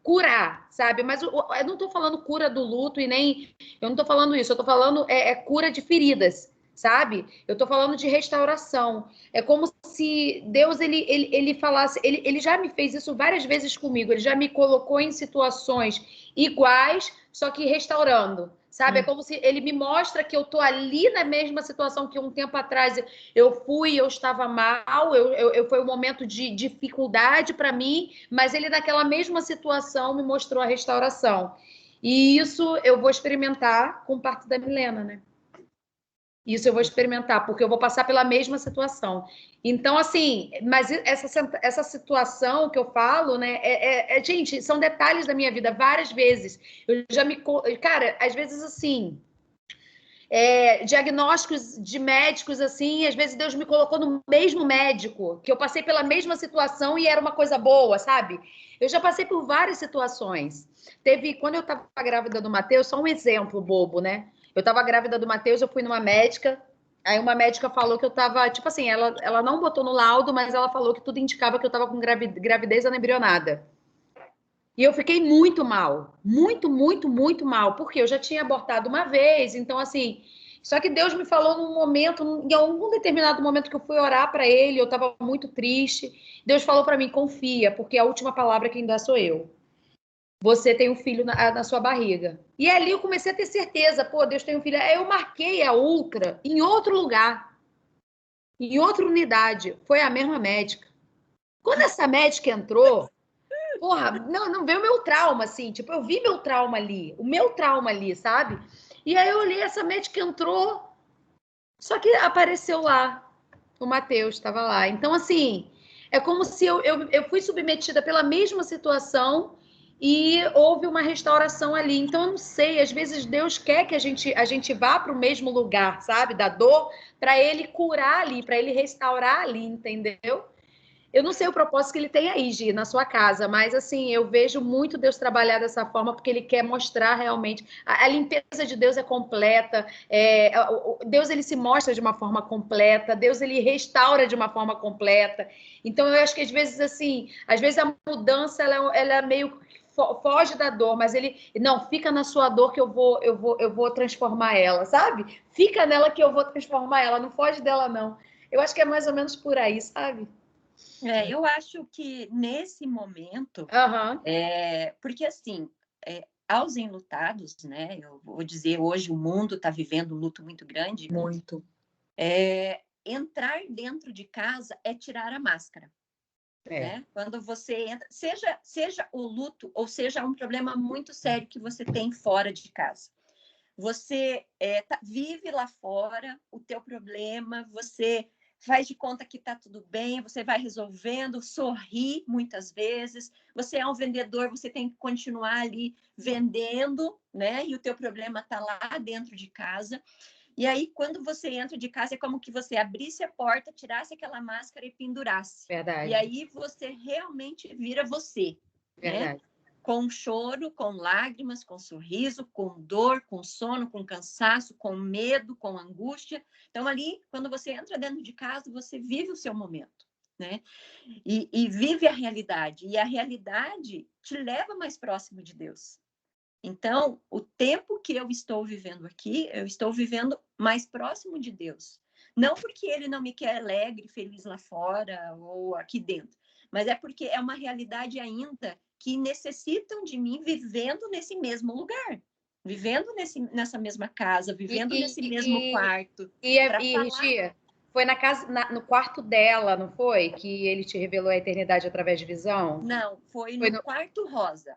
curar, sabe? Mas eu não estou falando cura do luto e nem... Eu não estou falando isso, eu estou falando cura de feridas, sabe? Eu estou falando de restauração. É como se Deus, ele falasse... Ele já me fez isso várias vezes comigo. Ele já me colocou em situações iguais, só que restaurando, sabe? É como se ele me mostra que eu tô ali na mesma situação que um tempo atrás eu estava mal, foi um momento de dificuldade para mim, mas ele naquela mesma situação me mostrou a restauração. E isso eu vou experimentar com parte da Milena, né? Isso eu vou experimentar, porque eu vou passar pela mesma situação. Então, assim, mas essa situação que eu falo, né? Gente, são detalhes da minha vida, várias vezes. Eu já me. Cara, às vezes assim. Diagnósticos de médicos, assim, às vezes Deus me colocou no mesmo médico, que eu passei pela mesma situação e era uma coisa boa, sabe? Eu já passei por várias situações. Quando eu estava grávida do Matheus, só um exemplo bobo, né? Eu estava grávida do Matheus, eu fui numa médica, aí uma médica falou que eu estava, tipo assim, ela não botou no laudo, mas ela falou que tudo indicava que eu estava com gravidez anaembrionada. E eu fiquei muito mal, muito, muito, muito mal, porque eu já tinha abortado uma vez, então assim, só que Deus me falou num momento, em algum determinado momento que eu fui orar para ele, eu estava muito triste. Deus falou para mim, confia, porque a última palavra quem dá sou eu. Você tem um filho na sua barriga. E ali eu comecei a ter certeza, pô, Deus tem um filho. Aí eu marquei a ultra em outro lugar, em outra unidade. Foi a mesma médica. Quando essa médica entrou, porra, não veio o meu trauma, assim, tipo, eu vi meu trauma ali, o meu trauma ali, sabe? E aí eu olhei, essa médica entrou, só que apareceu lá, o Matheus estava lá. Então, assim, é como se eu fui submetida pela mesma situação e houve uma restauração ali. Então, eu não sei, às vezes Deus quer que a gente vá para o mesmo lugar, sabe, da dor, para ele curar ali, para ele restaurar ali, entendeu? Eu não sei o propósito que ele tem aí, Gi, na sua casa, mas assim, eu vejo muito Deus trabalhar dessa forma porque ele quer mostrar realmente. A limpeza de Deus é completa, Deus ele se mostra de uma forma completa, Deus ele restaura de uma forma completa. Então eu acho que às vezes assim, às vezes a mudança ela é meio foge da dor, mas ele não fica na sua dor que eu vou transformar ela, sabe? Fica nela que eu vou transformar ela, não foge dela não. Eu acho que é mais ou menos por aí, sabe? Eu acho que nesse momento, Aham. porque assim, aos enlutados, né? Eu vou dizer, hoje o mundo está vivendo um luto muito grande. Muito. Entrar dentro de casa é tirar a máscara. Né? Quando você entra, seja o luto ou seja um problema muito sério que você tem fora de casa. Você vive lá fora o teu problema, você faz de conta que está tudo bem, você vai resolvendo, sorri muitas vezes, você é um vendedor, você tem que continuar ali vendendo, né? E o teu problema está lá dentro de casa. E aí, quando você entra de casa, é como que você abrisse a porta, tirasse aquela máscara e pendurasse. Verdade. E aí você realmente vira você, Verdade. né? Com choro, com lágrimas, com sorriso, com dor, com sono, com cansaço, com medo, com angústia. Então, ali, quando você entra dentro de casa, você vive o seu momento, né? E vive a realidade. E a realidade te leva mais próximo de Deus. Então, o tempo que eu estou vivendo aqui, eu estou vivendo mais próximo de Deus. Não porque ele não me quer alegre, feliz lá fora ou aqui dentro, mas é porque é uma realidade ainda que necessitam de mim vivendo nesse mesmo lugar, vivendo nessa mesma casa, vivendo nesse mesmo quarto. E Gia, foi na casa, no quarto dela, não foi? Que ele te revelou a eternidade através de visão? Não, foi no quarto rosa.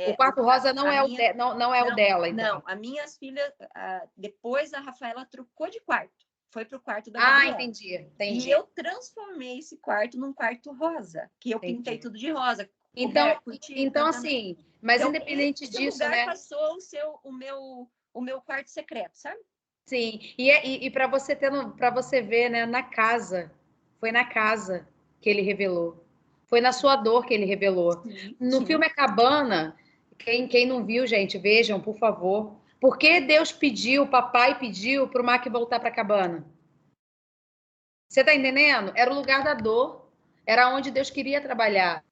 O quarto rosa não é, o dela, então. Não, as minhas filhas, depois a Rafaela trocou de quarto. Foi para o quarto da Gabriela. Entendi. E eu transformei esse quarto num quarto rosa, que eu pintei tudo de rosa. Então assim, mas então, independente disso, lugar né? Passou o meu quarto secreto, sabe? Sim, e para você ver, né, foi na casa que ele revelou. Foi na sua dor que ele revelou. No filme A Cabana, quem não viu, gente, vejam, por favor. Por que Deus pediu, o papai pediu para o Mark voltar para a cabana? Você está entendendo? Era o lugar da dor, era onde Deus queria trabalhar.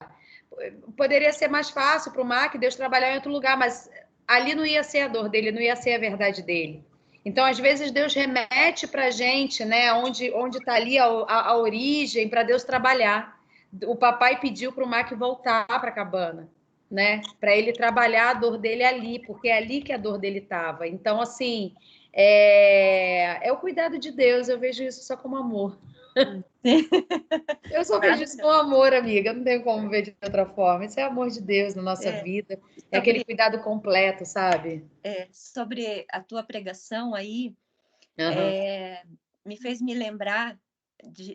Poderia ser mais fácil para o Mark Deus trabalhar em outro lugar, mas ali não ia ser a dor dele, não ia ser a verdade dele. Então, às vezes, Deus remete para a gente, né, onde está ali a origem, para Deus trabalhar. O papai pediu para o Mark voltar para a cabana, né, para ele trabalhar a dor dele ali, porque é ali que a dor dele estava. Então, assim, é o cuidado de Deus, eu vejo isso só como amor. Eu só vejo isso com amor, amiga. Não tenho como ver de outra forma. Isso é amor de Deus na nossa vida. É aquele cuidado completo, sabe? Sobre a tua pregação aí, me fez me lembrar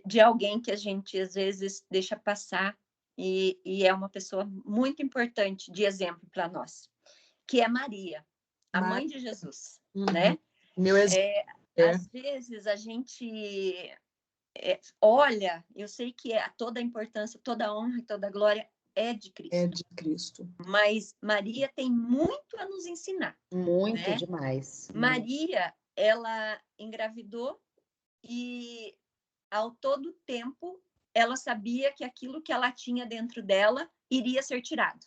de alguém que a gente às vezes deixa passar e é uma pessoa muito importante de exemplo para nós, que é Maria, a mãe de Jesus, né? Meu exemplo. Às vezes a gente olha, eu sei que toda a importância, toda a honra e toda a glória é de Cristo. É de Cristo. Mas Maria tem muito a nos ensinar. Muito, né? Demais. Maria, ela engravidou e ao todo tempo ela sabia que aquilo que ela tinha dentro dela iria ser tirado.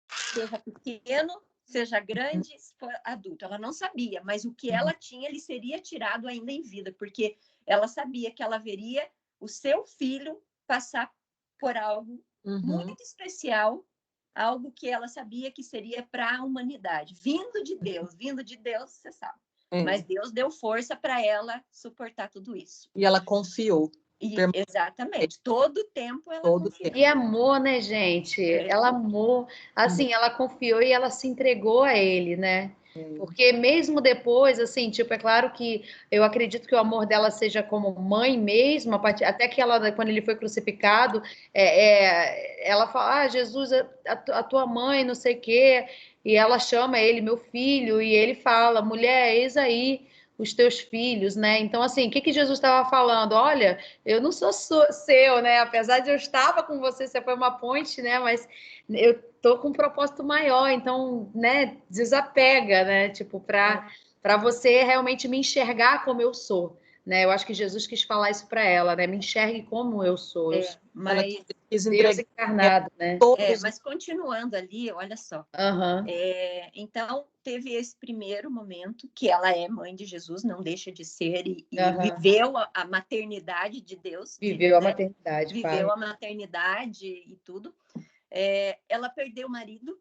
Seja pequeno, seja grande, se for adulto. Ela não sabia, mas o que ela tinha, ele seria tirado ainda em vida, porque ela sabia que ela veria o seu filho passar por algo muito especial, algo que ela sabia que seria para a humanidade. Vindo de Deus, você sabe. Mas Deus deu força para ela suportar tudo isso. E ela confiou. Exatamente. Todo o tempo ela confiou. E amor, né, gente? Ela amou. Assim, ela confiou e ela se entregou a ele, né? Porque mesmo depois, assim, tipo, é claro que eu acredito que o amor dela seja como mãe mesmo, até que ela, quando ele foi crucificado, ela fala, Jesus, a tua mãe, não sei o quê, e ela chama ele, meu filho, e ele fala, mulher, eis aí os teus filhos, né? Então, assim, o que Jesus estava falando? Olha, eu não sou seu, né? Apesar de eu estava com você, você foi uma ponte, né? Mas eu tô com um propósito maior, então, né? Desapega, né? Tipo, para você realmente me enxergar como eu sou, né? Eu acho que Jesus quis falar isso para ela, né? Me enxergue como eu sou. Eu sou Ela Mas, quis Deus entregar encarnado, né? todos. mas continuando ali, olha só. Aham. Então, teve esse primeiro momento, que ela é mãe de Jesus, não deixa de ser, e Aham. viveu a maternidade de Deus, Viveu a né? maternidade, Viveu pai. a maternidade e tudo. Ela perdeu o marido,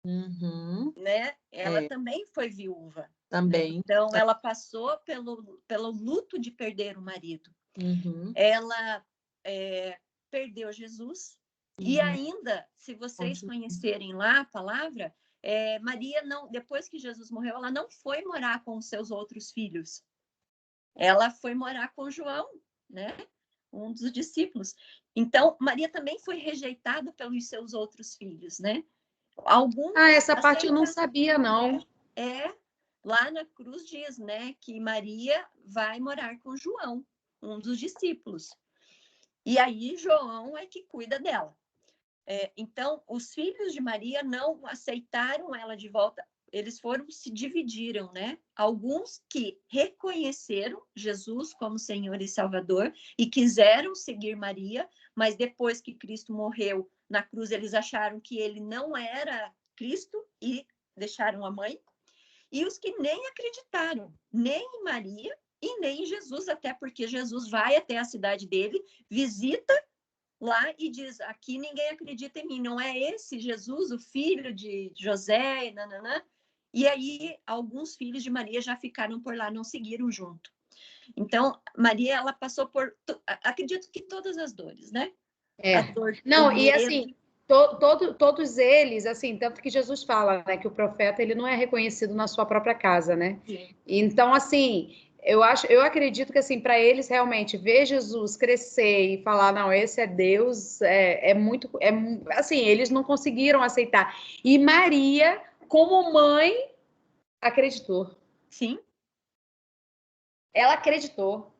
Uhum, né? Ela também foi viúva. também. Então, ela passou pelo luto de perder o marido. Uhum, Ela perdeu Jesus. E uhum. ainda, se vocês conhecerem lá a palavra, Maria não, depois que Jesus morreu, ela não foi morar com os seus outros filhos. Ela foi morar com João, né? Um dos discípulos. Então, Maria também foi rejeitada pelos seus outros filhos, né? Alguns Essa parte eu não sabia, não. Lá na cruz diz, né, que Maria vai morar com João, um dos discípulos. E aí João é que cuida dela. Então, os filhos de Maria não aceitaram ela de volta. Eles se dividiram, né? Alguns que reconheceram Jesus como Senhor e Salvador e quiseram seguir Maria, mas depois que Cristo morreu na cruz, eles acharam que ele não era Cristo e deixaram a mãe. E os que nem acreditaram, nem em Maria e nem em Jesus, até porque Jesus vai até a cidade dele, visita lá e diz: aqui ninguém acredita em mim, não é esse Jesus, o filho de José, e nananã. E aí alguns filhos de Maria já ficaram por lá, não seguiram junto. Então, Maria, ela passou por, acredito que todas as dores, né? A dor do Não, e medo. assim, todos eles, assim, tanto que Jesus fala, né, que o profeta ele não é reconhecido na sua própria casa, né? Sim. Então, assim, eu acredito que assim, para eles realmente ver Jesus crescer e falar, não, esse é Deus, assim, eles não conseguiram aceitar. E Maria, como mãe, acreditou. Sim. Ela acreditou.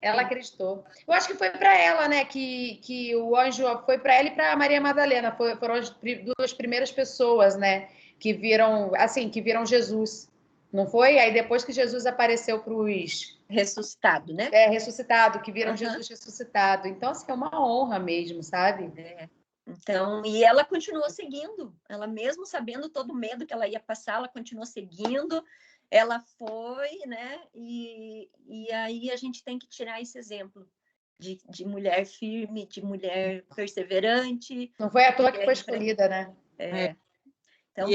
Ela acreditou. Eu acho que foi para ela, né, que o anjo foi para ela e para Maria Madalena. Foram as duas primeiras pessoas, né, que viram, assim, que viram Jesus. Não foi? Aí depois que Jesus apareceu para os Ressuscitado, né? ressuscitado, que viram Jesus ressuscitado. Então, assim, é uma honra mesmo, sabe? Então, e ela continuou seguindo. Ela mesmo sabendo todo o medo que ela ia passar, ela continuou seguindo. Ela foi, né? E aí a gente tem que tirar esse exemplo de mulher firme, de mulher perseverante. Não foi à toa que foi escolhida, né? Então,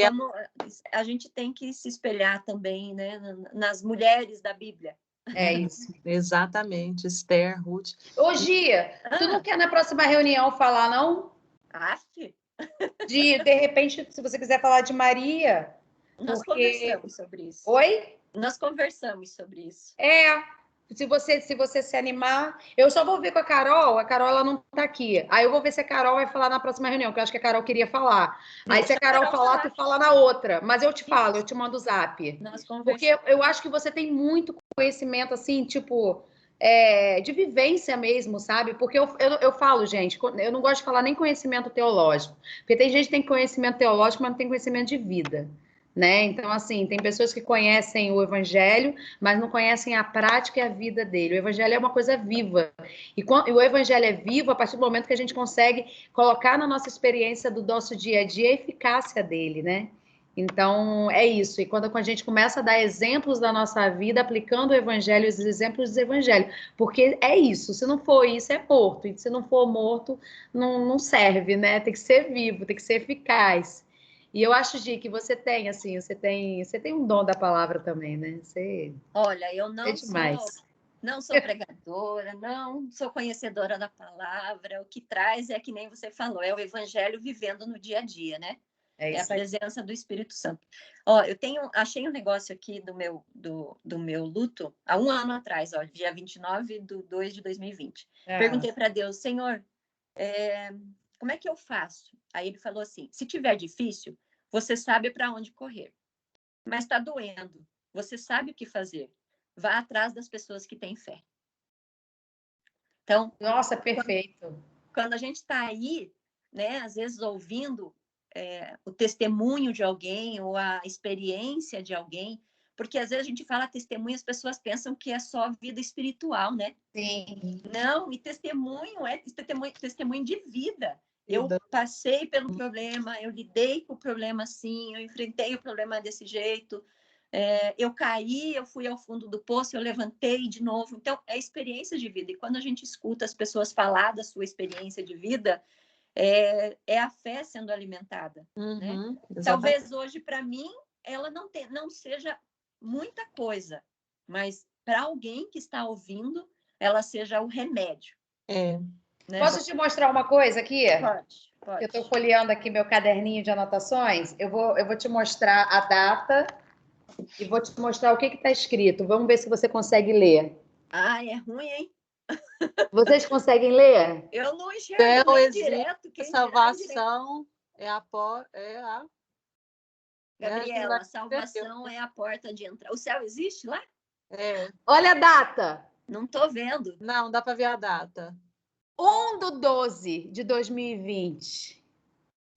a gente tem que se espelhar também, né, nas mulheres da Bíblia. É isso. Exatamente, Esther, Ruth. Ô, Gia, tu não quer na próxima reunião falar, não? De repente, se você quiser falar de Maria, Nós porque... conversamos sobre isso. Oi? Nós conversamos sobre isso. Se você se animar, eu só vou ver com a Carol ela não tá aqui. Aí eu vou ver se a Carol vai falar na próxima reunião, que eu acho que a Carol queria falar. Aí se a Carol falar, tu fala na outra. Mas eu te falo, eu te mando o zap. Porque eu acho que você tem muito conhecimento, assim, tipo, de vivência mesmo, sabe? Porque eu falo, gente, eu não gosto de falar nem conhecimento teológico. Porque tem gente que tem conhecimento teológico, mas não tem conhecimento de vida. Né? Então, assim, tem pessoas que conhecem o evangelho, mas não conhecem a prática e a vida dele. O evangelho é uma coisa viva. E o evangelho é vivo a partir do momento que a gente consegue colocar na nossa experiência do nosso dia a dia a eficácia dele, né? Então, é isso. E quando a gente começa a dar exemplos da nossa vida, aplicando o evangelho, os exemplos do evangelho. Porque é isso. Se não for isso, é morto. E se não for morto, não serve, né? Tem que ser vivo, tem que ser eficaz. E eu acho, Gi, que você tem, assim, você tem um dom da palavra também, né? Olha, eu não sou pregadora, não sou conhecedora da palavra. O que traz é que nem você falou, é o evangelho vivendo no dia a dia, né? É a presença do Espírito Santo. Ó, achei um negócio aqui do meu luto, há um ano atrás, ó, dia 29/2/2020. Perguntei para Deus, Senhor, como é que eu faço? Aí ele falou assim, se tiver difícil, você sabe para onde correr. Mas está doendo, você sabe o que fazer. vá atrás das pessoas que têm fé. Então, nossa, perfeito. Quando a gente está aí, né, às vezes ouvindo o testemunho de alguém ou a experiência de alguém, porque às vezes a gente fala testemunho, as pessoas pensam que é só vida espiritual, né? Sim. Não, e testemunho é testemunho de vida. Eu passei pelo problema, eu lidei com o problema assim, eu enfrentei o problema desse jeito, eu caí, eu fui ao fundo do poço, eu levantei de novo. Então, é experiência de vida. E quando a gente escuta as pessoas falar da sua experiência de vida, é a fé sendo alimentada. Né? Talvez hoje, para mim, ela não seja muita coisa, mas para alguém que está ouvindo, ela seja o remédio. Né? Posso te mostrar uma coisa aqui? Pode. Eu estou folheando aqui meu caderninho de anotações. Eu vou te mostrar a data e vou te mostrar o que está escrito. Vamos ver se você consegue ler. Ah, é ruim, hein? Vocês conseguem ler? Eu não enxergo nem direto. Quem salvação é a Gabriela, a salvação é a porta de entrada. O céu existe lá? Olha a data. Não estou vendo. Não, dá para ver a data. 1/12 de 2020.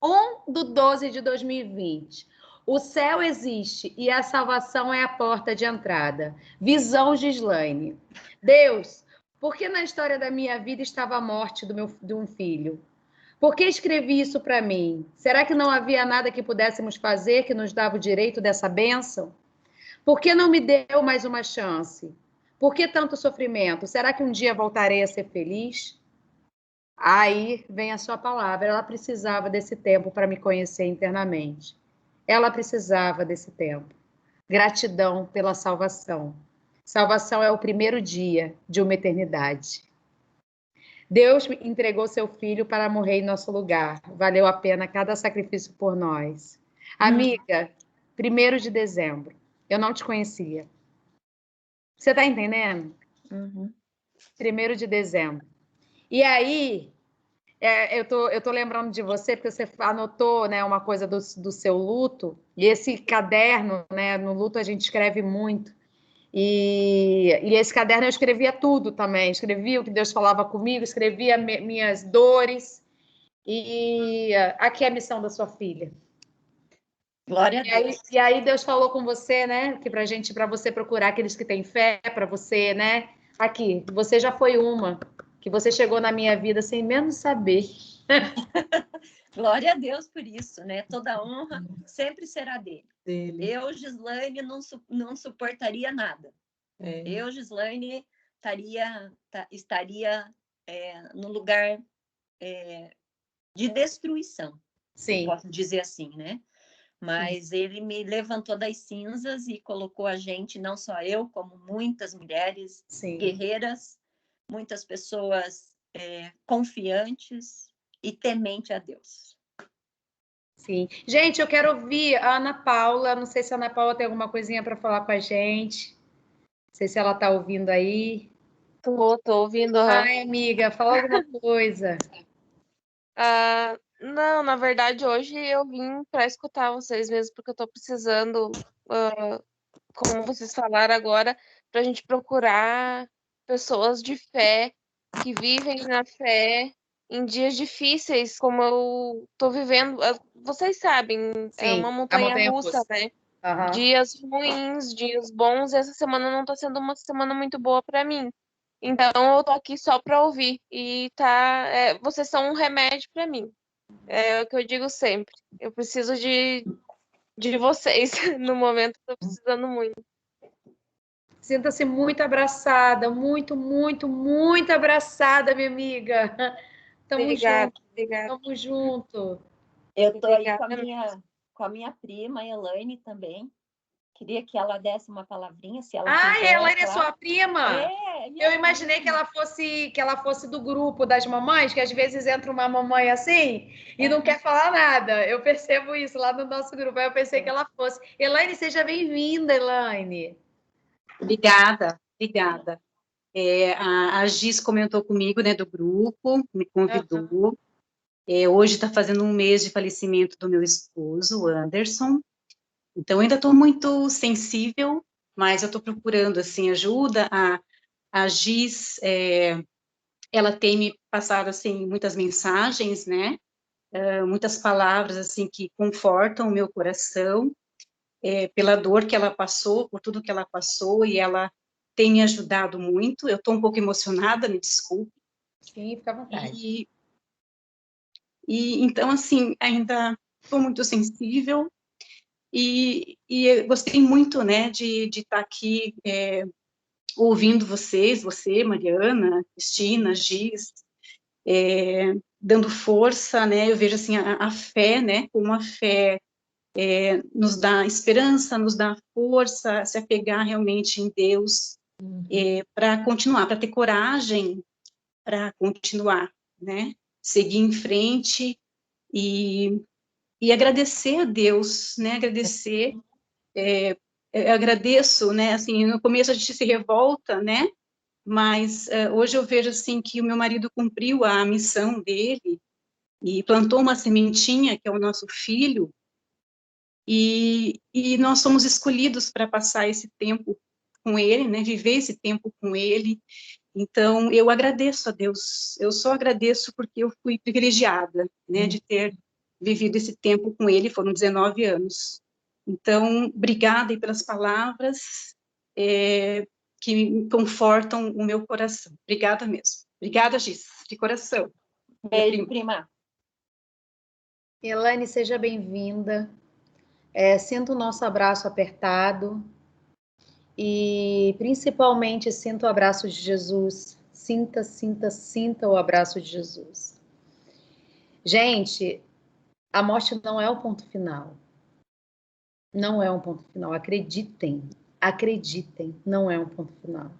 1/12 de 2020. O céu existe e a salvação é a porta de entrada. Visão Gislaine. Deus, por que na história da minha vida estava a morte de um filho? Por que escrevi isso para mim? Será que não havia nada que pudéssemos fazer que nos dava o direito dessa bênção? Por que não me deu mais uma chance? Por que tanto sofrimento? Será que um dia voltarei a ser feliz? Aí vem a sua palavra. Ela precisava desse tempo para me conhecer internamente. Ela precisava desse tempo. Gratidão pela salvação. Salvação é o primeiro dia de uma eternidade. Deus entregou seu filho para morrer em nosso lugar. Valeu a pena cada sacrifício por nós. Amiga, 1º de dezembro. Eu não te conhecia. Você está entendendo? 1º de dezembro. E aí, eu tô lembrando de você, porque você anotou, né, uma coisa do seu luto, e esse caderno, né, no luto a gente escreve muito, e esse caderno eu escrevia tudo também, escrevia o que Deus falava comigo, escrevia minhas dores, e aqui é a missão da sua filha. Glória a Deus. E aí Deus falou com você, né, que para você procurar aqueles que têm fé, para você, né, aqui, você já foi uma, que você chegou na minha vida sem mesmo saber. Glória a Deus por isso, né? Toda honra sempre será dele. Eu, Gislaine, não suportaria nada. Eu, Gislaine, estaria no lugar de destruição. Sim. Posso dizer assim, né? Mas ele me levantou das cinzas e colocou a gente, não só eu, como muitas mulheres guerreiras, muitas pessoas confiantes e temente a Deus. Sim. Gente, eu quero ouvir a Ana Paula. Não sei se a Ana Paula tem alguma coisinha para falar com a gente. Não sei se ela está ouvindo aí. Tô ouvindo. Ai, amiga, fala alguma coisa. Não, na verdade, hoje eu vim para escutar vocês mesmo, porque eu tô precisando, como vocês falaram agora, para a gente procurar pessoas de fé, que vivem na fé em dias difíceis, como eu tô vivendo. Vocês sabem, é uma montanha-russa, né? Uhum. Dias ruins, dias bons, e essa semana não tá sendo uma semana muito boa para mim. Então, eu tô aqui só para ouvir. E vocês são um remédio para mim. É o que eu digo sempre. Eu preciso de vocês no momento que eu tô precisando muito. Sinta-se muito abraçada, muito, muito, muito abraçada, minha amiga. Tamo junto. Tamo junto. Eu tô aí com a minha prima, Elaine, também. Queria que ela desse uma palavrinha, se ela quiser. Elaine é sua prima? Eu imaginei prima. que ela fosse do grupo das mamães, que às vezes entra uma mamãe assim e não quer falar nada. Eu percebo isso lá no nosso grupo. Aí eu pensei que ela fosse. Elaine, seja bem-vinda, Elaine. Obrigada. A Gis comentou comigo, né, do grupo, me convidou. Hoje está fazendo um mês de falecimento do meu esposo, o Anderson. Então, ainda estou muito sensível, mas eu estou procurando, assim, ajuda. A Giz, ela tem me passado, assim, muitas mensagens, né? Muitas palavras, assim, que confortam o meu coração, pela dor que ela passou, por tudo que ela passou, e ela tem me ajudado muito. Eu estou um pouco emocionada, me desculpe. Sim, fica à vontade. Então, assim, ainda estou muito sensível, e eu gostei muito, né, de estar aqui ouvindo vocês, você, Mariana, Cristina, Giz, dando força, né? Eu vejo assim a fé, né? Como a fé nos dá esperança, nos dá força, se apegar realmente em Deus, para continuar, para ter coragem para continuar, né? Seguir em frente e agradecer a Deus, né? Agradecer. Eu agradeço, né? Assim, no começo a gente se revolta, né? Mas hoje eu vejo assim que o meu marido cumpriu a missão dele e plantou uma sementinha que é o nosso filho, e nós somos escolhidos para passar esse tempo com ele, né? Viver esse tempo com ele. Então eu agradeço a Deus. Eu só agradeço porque eu fui privilegiada, né? De ter vivido esse tempo com ele. Foram 19 anos. Então obrigada aí pelas palavras. Que me confortam o meu coração. Obrigada mesmo. Obrigada, Giz, de coração. Beijo, prima. Elaine, seja bem-vinda. Sinta o nosso abraço apertado e, principalmente, sinta o abraço de Jesus. Sinta, sinta, sinta o abraço de Jesus. Gente, a morte não é o ponto final. Não é um ponto final. Acreditem. Acreditem, não é um ponto final.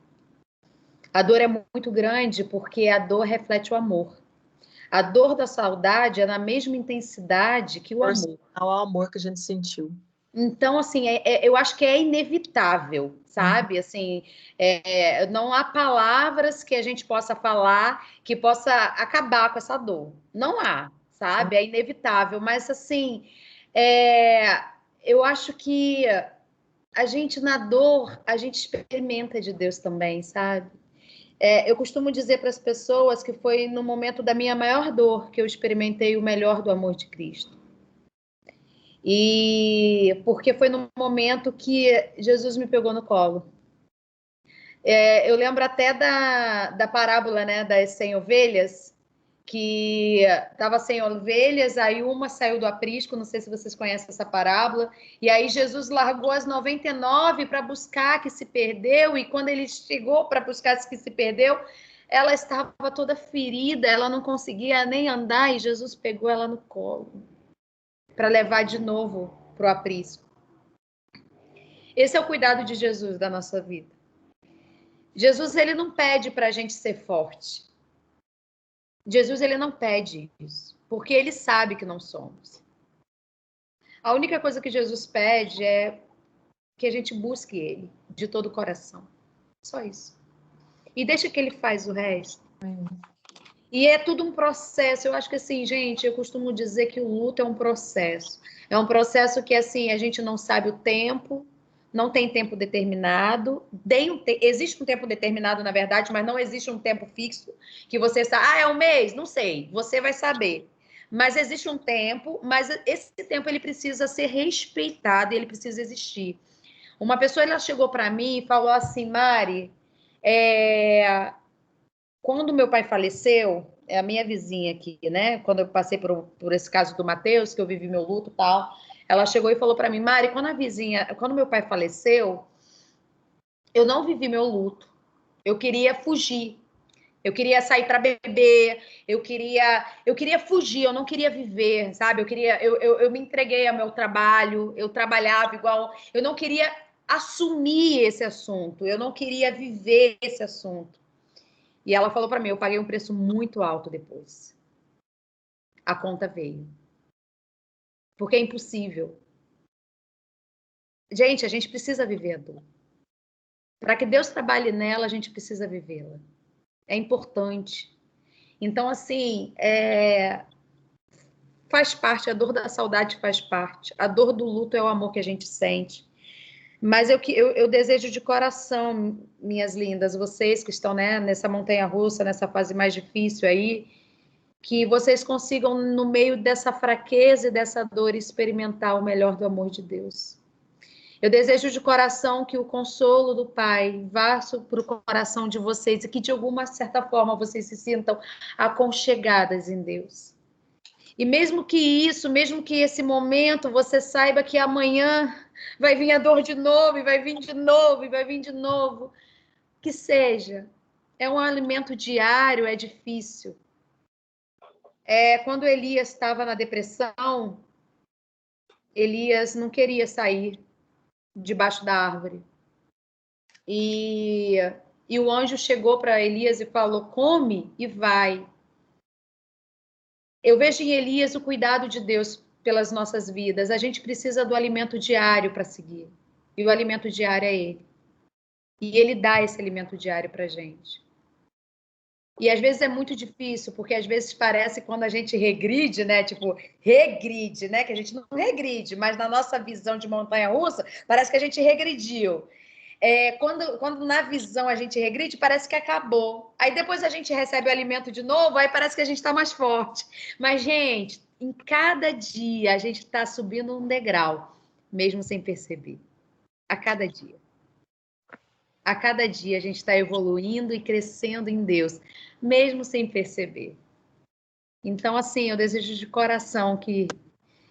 A dor é muito grande porque a dor reflete o amor. A dor da saudade é na mesma intensidade que o amor. Ao amor que a gente sentiu. Então, assim, eu acho que é inevitável, sabe? Assim, não há palavras que a gente possa falar que possa acabar com essa dor. Não há, sabe? É inevitável. Mas, assim, eu acho que a gente, na dor, a gente experimenta de Deus também, sabe? Eu costumo dizer para as pessoas que foi no momento da minha maior dor que eu experimentei o melhor do amor de Cristo. E porque foi no momento que Jesus me pegou no colo. Eu lembro até da parábola, né, das 100 ovelhas, que estava 100 ovelhas, aí uma saiu do aprisco, não sei se vocês conhecem essa parábola, e aí Jesus largou as 99 para buscar a que se perdeu, e quando ele chegou para buscar a que se perdeu, ela estava toda ferida, ela não conseguia nem andar, e Jesus pegou ela no colo para levar de novo para o aprisco. Esse é o cuidado de Jesus da nossa vida. Jesus, ele não pede para a gente ser forte. Jesus, ele não pede isso, porque ele sabe que não somos. A única coisa que Jesus pede é que a gente busque ele de todo o coração. Só isso. E deixa que ele faz o resto. E é tudo um processo. Eu acho que assim, gente, eu costumo dizer que o luto é um processo. É um processo que, assim, a gente não sabe o tempo, não tem tempo determinado. Existe um tempo determinado, na verdade, mas não existe um tempo fixo que você sabe, é um mês? Não sei, você vai saber. Mas existe um tempo, mas esse tempo ele precisa ser respeitado e ele precisa existir. Uma pessoa ela chegou para mim e falou assim, Mari, quando meu pai faleceu, é a minha vizinha aqui, né? Quando eu passei por esse caso do Matheus, que eu vivi meu luto e tal, ela chegou e falou para mim, Mari, quando meu pai faleceu, eu não vivi meu luto. Eu queria fugir. Eu queria sair para beber, eu queria fugir, eu não queria viver, sabe? Eu me entreguei ao meu trabalho, eu trabalhava igual, eu não queria assumir esse assunto, eu não queria viver esse assunto. E ela falou para mim, eu paguei um preço muito alto depois. A conta veio. Porque é impossível. Gente, a gente precisa viver a dor. Para que Deus trabalhe nela, a gente precisa vivê-la. É importante. Então, assim, faz parte, a dor da saudade faz parte. A dor do luto é o amor que a gente sente. Mas eu desejo de coração, minhas lindas, vocês que estão, né, nessa montanha-russa, nessa fase mais difícil aí, que vocês consigam, no meio dessa fraqueza e dessa dor, experimentar o melhor do amor de Deus. Eu desejo de coração que o consolo do Pai vá para o coração de vocês e que, de alguma certa forma, vocês se sintam aconchegadas em Deus. E mesmo que esse momento, você saiba que amanhã vai vir a dor de novo, e vai vir de novo, e vai vir de novo. Que seja. É um alimento diário, é difícil. Quando Elias estava na depressão, Elias não queria sair debaixo da árvore. E o anjo chegou para Elias e falou: come e vai. Eu vejo em Elias o cuidado de Deus pelas nossas vidas. A gente precisa do alimento diário para seguir. E o alimento diário é Ele. E Ele dá esse alimento diário para a gente. E às vezes é muito difícil, porque às vezes parece quando a gente regride, né? Tipo, regride, né? Que a gente não regride, mas na nossa visão de montanha-russa, parece que a gente regrediu. Quando na visão a gente regride, parece que acabou. Aí depois a gente recebe o alimento de novo, aí parece que a gente está mais forte. Mas, gente, em cada dia a gente está subindo um degrau, mesmo sem perceber. A cada dia. A cada dia a gente está evoluindo e crescendo em Deus, mesmo sem perceber. Então, assim, eu desejo de coração que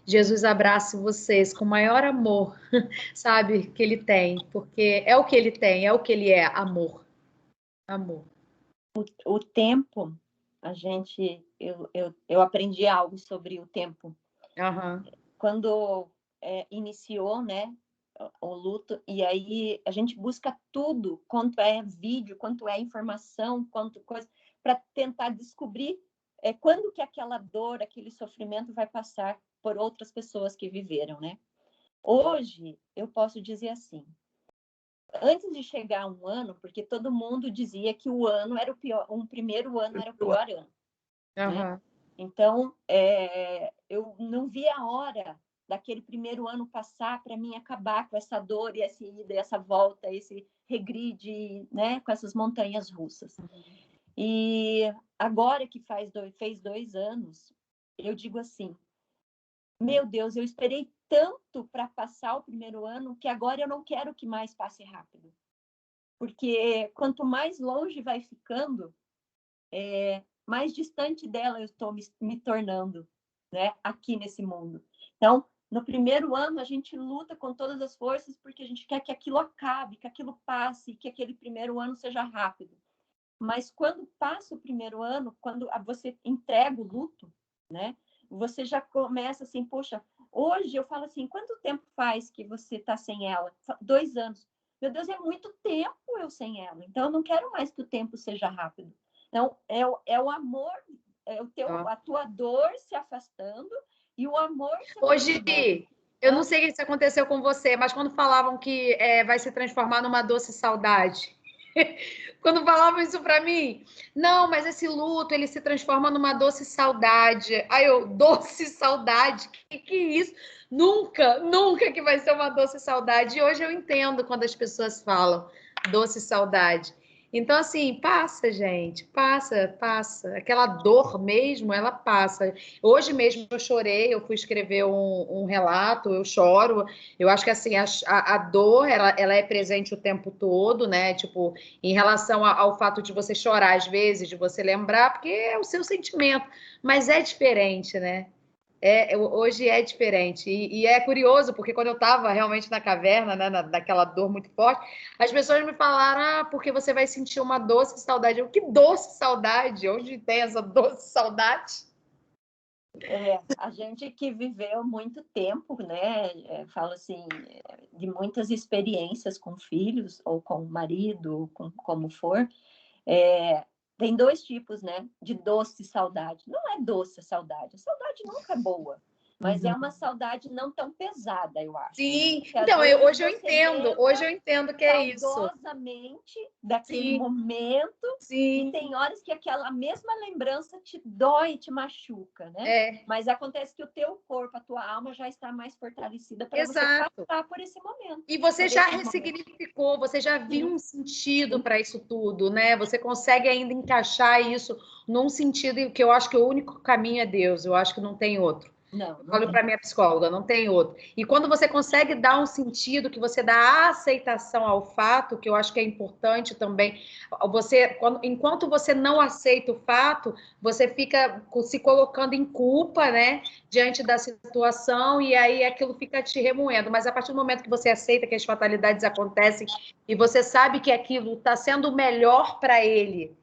Jesus abrace vocês com o maior amor, sabe, que Ele tem, porque é o que Ele tem, é o que Ele é, amor. Amor. O tempo, eu aprendi algo sobre o tempo. Uhum. Quando iniciou, né, o luto, e aí a gente busca tudo, quanto é vídeo, quanto é informação, quanto coisa, para tentar descobrir quando que aquela dor, aquele sofrimento vai passar por outras pessoas que viveram, né? Hoje, eu posso dizer assim, antes de chegar um ano, porque todo mundo dizia que o ano era o pior, primeiro ano era o pior ano, Uhum. né? Então, eu não vi a hora daquele primeiro ano passar para mim acabar com essa dor e essa ida, essa volta, esse regride, né, com essas montanhas russas. E agora que fez 2 anos, eu digo assim, meu Deus, eu esperei tanto para passar o primeiro ano que agora eu não quero que mais passe rápido. Porque quanto mais longe vai ficando, mais distante dela eu estou me tornando, né, aqui nesse mundo. Então, no primeiro ano, a gente luta com todas as forças porque a gente quer que aquilo acabe, que aquilo passe, que aquele primeiro ano seja rápido. Mas quando passa o primeiro ano, quando você entrega o luto, né, você já começa assim, poxa, hoje eu falo assim, quanto tempo faz que você está sem ela? 2 anos. Meu Deus, é muito tempo eu sem ela. Então, eu não quero mais que o tempo seja rápido. Então, é o amor, a tua dor se afastando e o amor se Hoje, eu não sei se isso aconteceu com você, mas quando falavam que vai se transformar numa doce saudade, quando falavam isso para mim, não, mas esse luto, ele se transforma numa doce saudade. Aí eu, doce saudade? Que é isso? Nunca, nunca que vai ser uma doce saudade. E hoje eu entendo quando as pessoas falam doce saudade. Então, assim, passa, gente, passa, passa. Aquela dor mesmo, ela passa. Hoje mesmo eu chorei, eu fui escrever um relato, eu choro. Eu acho que, assim, a dor, ela é presente o tempo todo, né? Tipo, em relação ao fato de você chorar às vezes, de você lembrar, porque é o seu sentimento. Mas é diferente, né? Hoje é diferente. E é curioso, porque quando eu estava realmente na caverna, né, daquela dor muito forte, as pessoas me falaram, porque você vai sentir uma doce saudade. Que doce saudade? Onde tem essa doce saudade? A gente que viveu muito tempo, né, falo assim, de muitas experiências com filhos, ou com o marido, como for, tem 2 tipos, né, de doce saudade. Não é doce a saudade nunca é boa. Mas é uma saudade não tão pesada, eu acho. Sim, Porque às então vezes hoje eu você entendo, lembra hoje eu entendo que é isso. saudosamente daquele Sim, momento, e sim, tem horas que aquela mesma lembrança te dói, te machuca, né? é, Mas acontece que o teu corpo, a tua alma já está mais fortalecida para você exato. passar por esse momento. E você por já esse momento. ressignificou, você já viu Sim. um sentido Sim. para isso tudo, né? Você consegue ainda encaixar isso num sentido que eu acho que o único caminho é Deus, eu acho que não tem outro. Não, Eu não falo tem. para minha psicóloga, não tem outro. E quando você consegue dar um sentido, que você dá a aceitação ao fato, que eu acho que é importante também, enquanto você não aceita o fato, você fica se colocando em culpa, né, diante da situação, e aí aquilo fica te remoendo. Mas a partir do momento que você aceita que as fatalidades acontecem e você sabe que aquilo está sendo melhor para ele,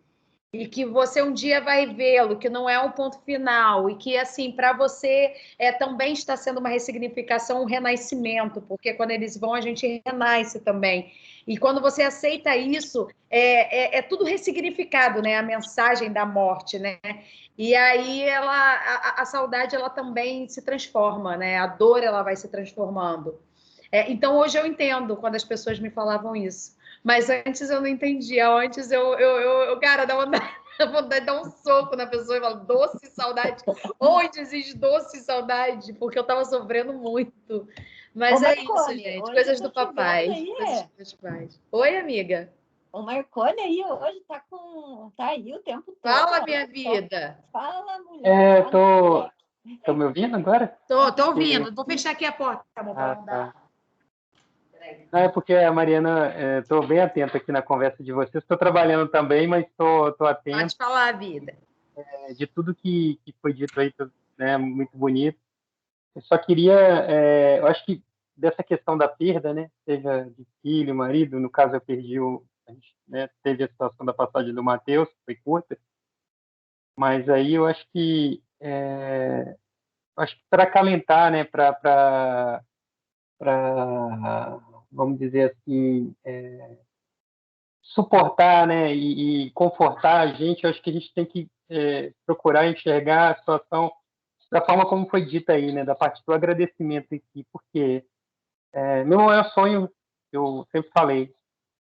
e que você um dia vai vê-lo, que não é um ponto final, e que, assim, para você também está sendo uma ressignificação, um renascimento, porque quando eles vão, a gente renasce também. E quando você aceita isso, é tudo ressignificado, né? A mensagem da morte, né? E aí a saudade, ela também se transforma, né? A dor, ela vai se transformando. Então, hoje eu entendo quando as pessoas me falavam isso. Mas antes eu não entendia. Antes cara, dá vontade de dar um soco na pessoa e falar doce saudade. Onde existe doce saudade? Porque eu tava sofrendo muito. Mas Ô, é isso, Marcone, gente. hoje Coisas eu tô do te vendo papai. aí, Coisas dos meus pais. Oi, amiga. O Marcone aí hoje tá aí o tempo todo. Fala, minha vida. Fala, mulher. Tá Tô me ouvindo agora? Tô ouvindo. Vou fechar aqui a porta, amor, pra não dar. Tá. Não, é porque a Mariana, estou bem atento aqui na conversa de vocês. Estou trabalhando também, mas estou atento. Pode falar, vida. De tudo que foi dito aí, né, muito bonito. Eu só queria, eu acho que dessa questão da perda, né, seja de filho, marido, no caso eu perdi a gente, né, teve a situação da passagem do Matheus, que foi curta, mas aí eu acho que para acalentar, né, para vamos dizer assim, suportar, né, e confortar a gente, eu acho que a gente tem que procurar enxergar a situação da forma como foi dita aí, né, da parte do agradecimento em si, porque meu maior sonho, eu sempre falei,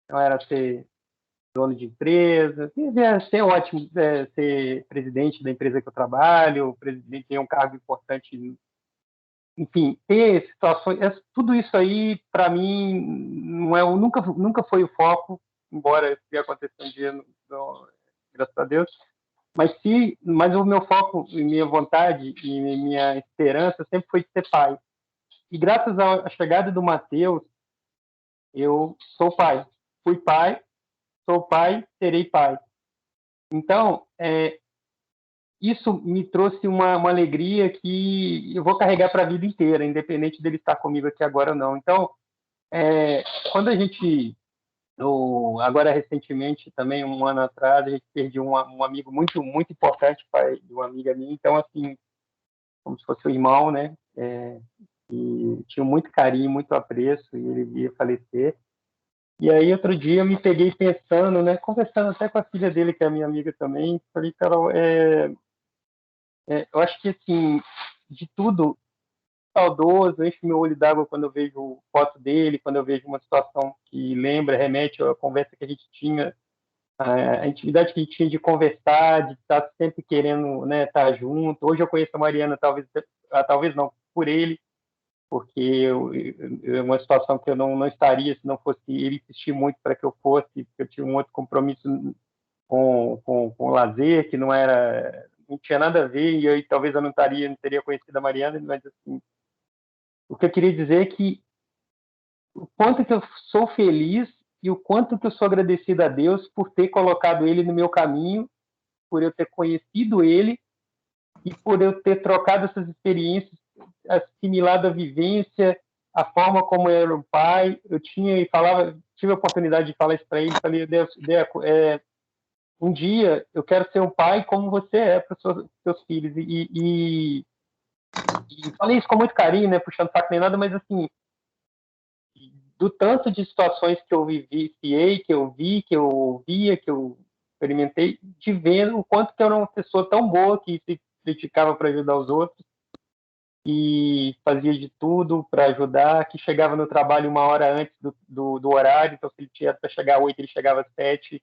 não era ser dono de empresa, ia ser ótimo ser presidente da empresa que eu trabalho, presidente tem um cargo importante, enfim, ter situações, tudo isso aí, para mim, não é, nunca foi o foco, embora isso tenha acontecido um dia, graças a Deus, mas o meu foco, e minha vontade e minha esperança sempre foi de ser pai. E graças à chegada do Matheus, eu sou pai. Fui pai, sou pai, serei pai. Então, isso me trouxe uma alegria que eu vou carregar para a vida inteira, independente dele estar comigo aqui agora ou não. Então, quando a gente, agora recentemente, também um ano atrás, a gente perdeu um amigo muito, muito importante, pai de uma amiga minha. Então, assim, como se fosse um irmão, né? E tinha muito carinho, muito apreço, e ele ia falecer. E aí, outro dia, eu me peguei pensando, né? Conversando até com a filha dele, que é minha amiga também, falei, Carol, eu acho que, assim, de tudo, saudoso, enche meu olho d'água quando eu vejo foto dele, quando eu vejo uma situação que lembra, remete à conversa que a gente tinha, a intimidade que a gente tinha de conversar, de estar sempre querendo, né, estar junto. Hoje eu conheço a Mariana, talvez não, por ele, porque é uma situação que eu não estaria se não fosse ele insistir muito para que eu fosse, porque eu tinha um outro compromisso com o lazer, que não tinha nada a ver, e aí talvez eu não teria conhecido a Mariana, mas assim, o que eu queria dizer é que o quanto que eu sou feliz e o quanto que eu sou agradecido a Deus por ter colocado ele no meu caminho, por eu ter conhecido ele e por eu ter trocado essas experiências, assimilado a vivência, a forma como eu era um pai. Eu tive a oportunidade de falar isso para ele, falei, Deus, um dia eu quero ser um pai como você é para os seus filhos. E falei isso com muito carinho, né, puxando saco nem nada, mas assim, do tanto de situações que eu vivenciei, que eu vi, que eu ouvia, que eu experimentei, de ver o quanto que eu era uma pessoa tão boa que se dedicava para ajudar os outros. e fazia de tudo para ajudar, que chegava no trabalho 1 hora antes do horário, então se ele tinha para chegar às 8, ele chegava às 7.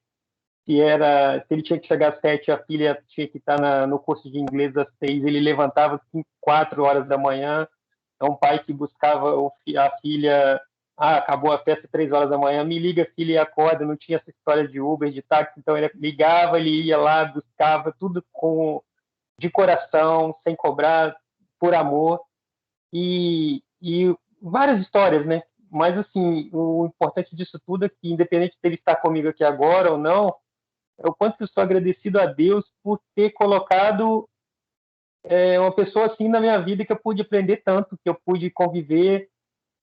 Se ele tinha que chegar às 7, a filha tinha que estar no curso de inglês às 6, ele levantava às 5, 4 horas da manhã. É um pai que buscava a filha, acabou a festa 3 horas da manhã, me liga, filha, e acorda. Não tinha essa história de Uber, de táxi, então ele ligava, ele ia lá, buscava, tudo de coração, sem cobrar, por amor. E várias histórias, né? Mas, assim, o importante disso tudo é que, independente dele estar comigo aqui agora ou não, é o quanto eu sou agradecido a Deus por ter colocado uma pessoa assim na minha vida, que eu pude aprender tanto, que eu pude conviver.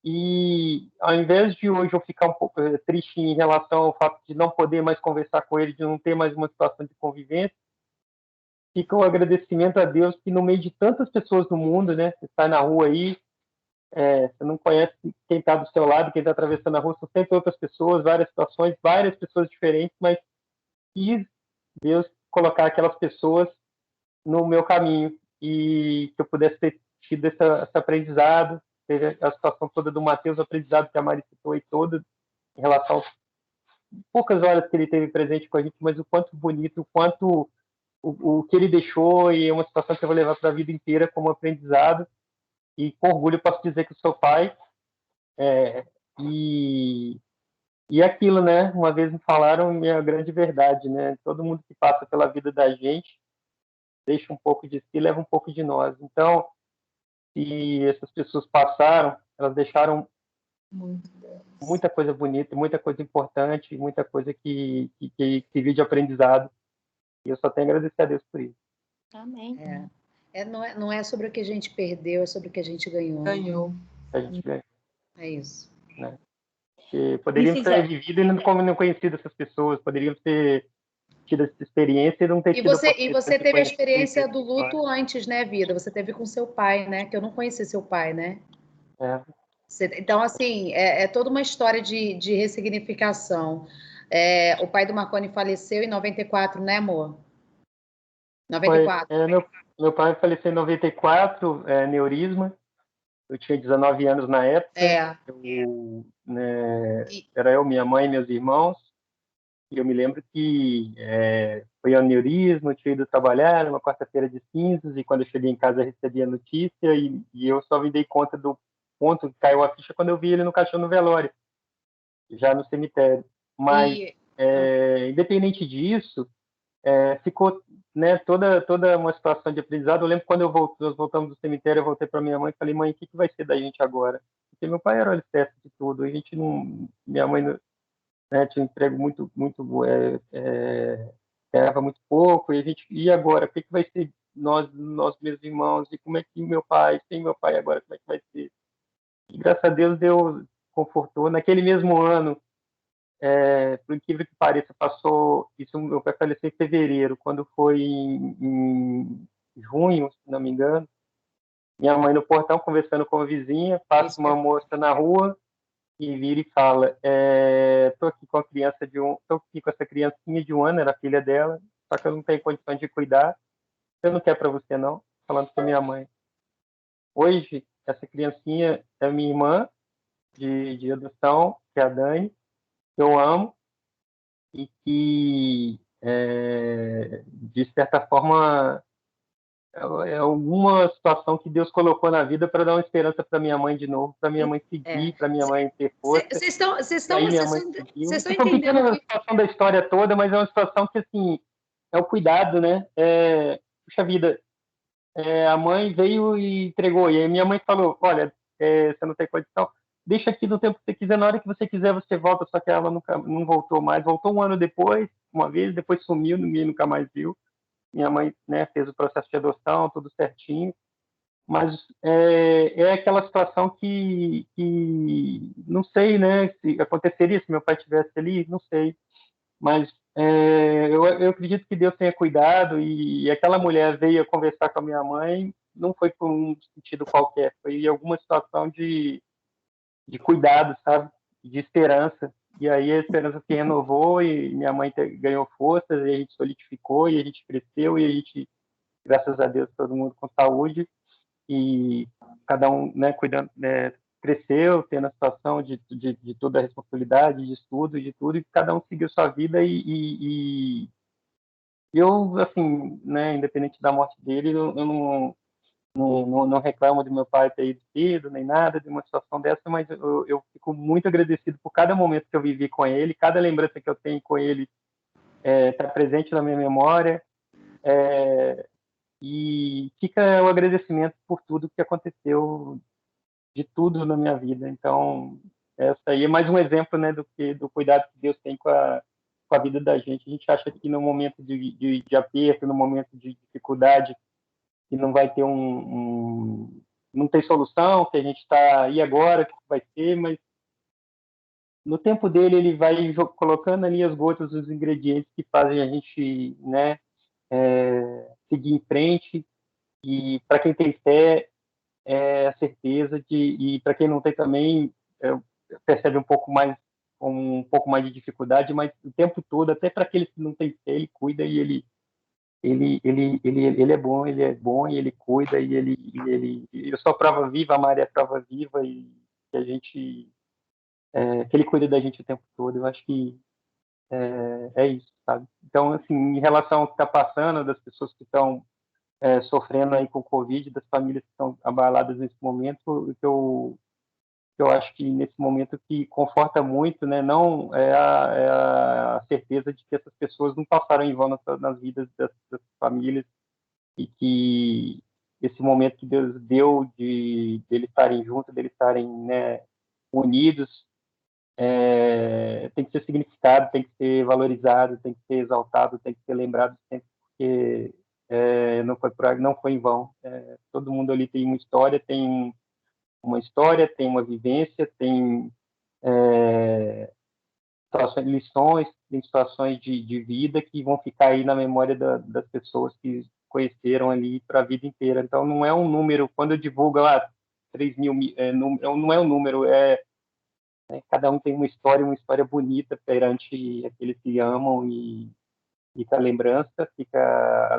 E ao invés de hoje eu ficar um pouco triste em relação ao fato de não poder mais conversar com ele, de não ter mais uma situação de convivência, fica o agradecimento a Deus que no meio de tantas pessoas no mundo, né? Você sai na rua aí, você não conhece quem está do seu lado, quem está atravessando a rua, são sempre outras pessoas, várias situações, várias pessoas diferentes, mas quis Deus colocar aquelas pessoas no meu caminho e que eu pudesse ter tido esse aprendizado. Teve a situação toda do Mateus, o aprendizado que a Mari citou aí todo, em relação às poucas horas que ele teve presente com a gente, mas o quanto bonito, o quanto o que ele deixou, e é uma situação que eu vou levar para a vida inteira como aprendizado. E com orgulho posso dizer que eu sou pai. E aquilo, né? Uma vez me falaram, é a grande verdade, né? Todo mundo que passa pela vida da gente deixa um pouco de si, leva um pouco de nós. Então, se essas pessoas passaram, elas deixaram muita coisa bonita, muita coisa importante, muita coisa que serviu de aprendizado. E eu só tenho a agradecer a Deus por isso. Amém. Não é sobre o que a gente perdeu, é sobre o que a gente ganhou. Ganhou. A gente ganha. É isso. Né? Poderíamos ter vivido e não conhecido essas pessoas, poderíamos ter tido essa experiência e não ter tido E você teve a experiência do luto antes, né, Vida? Você teve com seu pai, né? Que eu não conheci seu pai, né? Então, assim, é toda uma história de ressignificação. O pai do Marconi faleceu em 94, né, amor? 94. Meu pai faleceu em 94, neurisma. Eu tinha 19 anos na época. Era eu, minha mãe e meus irmãos. E eu me lembro que foi aneurisma, eu tinha ido trabalhar numa quarta-feira de cinzas, e quando eu cheguei em casa eu recebi a notícia, e eu só me dei conta do ponto que caiu a ficha quando eu vi ele no caixão no velório, já no cemitério. Mas, independente disso, ficou, né, toda uma situação de aprendizado. Eu lembro quando nós voltamos do cemitério, eu voltei para minha mãe e falei: mãe, o que vai ser da gente agora? Porque meu pai era o alicerce de tudo, a gente não... Minha mãe, né, tinha um emprego muito ganhava muito pouco, e agora, o que vai ser nós, meus irmãos, e como é que meu pai, sem meu pai agora, como é que vai ser? E graças a Deus Deus confortou. Naquele mesmo ano, por incrível que pareça, passou, isso, meu pai faleceu em fevereiro, quando foi em junho, se não me engano, minha mãe no portão conversando com a vizinha, passa uma moça na rua e vira e fala: estou aqui com essa criancinha de 1 ano, era a filha dela, só que eu não tenho condições de cuidar, eu não quero para você não, falando com a minha mãe. Hoje, essa criancinha é minha irmã de adoção, que é a Dani, que eu amo, e que, de certa forma, é alguma situação que Deus colocou na vida para dar uma esperança para minha mãe de novo, para minha mãe seguir, para minha mãe ter força. Vocês estão entendendo? Foi uma pequena situação da história toda, mas é uma situação que, assim, é o cuidado, né? Puxa vida, a mãe veio e entregou, e aí minha mãe falou: olha, você não tem condição, deixa aqui no tempo que você quiser, na hora que você quiser você volta. Só que ela não voltou mais, voltou 1 ano depois, uma vez, depois sumiu, ninguém nunca mais viu. Minha mãe, né, fez o processo de adoção, tudo certinho, mas é aquela situação que não sei, né, se aconteceria se meu pai estivesse ali, não sei, mas eu acredito que Deus tenha cuidado, e aquela mulher veio conversar com a minha mãe, não foi por um sentido qualquer, foi alguma situação de cuidado, sabe, de esperança. E aí a esperança se renovou, e minha mãe ganhou forças, e a gente solidificou, e a gente cresceu, e a gente, graças a Deus, todo mundo com saúde. E cada um, né, cuidando, cresceu, tendo a situação de toda a responsabilidade, de estudo, de tudo, e cada um seguiu sua vida e eu, assim, né, independente da morte dele, eu não reclamo de meu pai ter ido cedo, nem nada de uma situação dessa, mas eu fico muito agradecido por cada momento que eu vivi com ele, cada lembrança que eu tenho com ele está presente na minha memória, e fica o agradecimento por tudo que aconteceu, de tudo na minha vida. Então, essa aí é mais um exemplo, né, do cuidado que Deus tem com a vida da gente. A gente acha que no momento de aperto, no momento de dificuldade, que não vai ter não tem solução, que a gente está aí agora, o que vai ser, mas no tempo dele ele vai colocando ali as gotas, os ingredientes que fazem a gente, né, seguir em frente. E para quem tem fé, a certeza e para quem não tem também, percebe um pouco mais de dificuldade, mas o tempo todo, até para aqueles que não têm fé, ele cuida e ele é bom e ele cuida eu sou a prova viva, a Maria é a prova viva e que a gente que ele cuida da gente o tempo todo. Eu acho que é isso, sabe? Então, assim, em relação ao que está passando, das pessoas que estão sofrendo aí com o Covid, das famílias que estão abaladas nesse momento, o que eu acho que nesse momento que conforta muito, né, não a certeza de que essas pessoas não passaram em vão nas vidas das famílias e que esse momento que Deus deu de eles estarem juntos, deles estarem, né, unidos, tem que ser significado, tem que ser valorizado, tem que ser exaltado, tem que ser lembrado sempre, porque não foi em vão. Todo mundo ali tem uma história, tem uma vivência, tem lições, tem situações de vida que vão ficar aí na memória das pessoas que conheceram ali para a vida inteira. Então, não é um número, quando eu divulgo lá 3 mil, não é um número, cada um tem uma história bonita perante aqueles que amam e fica a lembrança, fica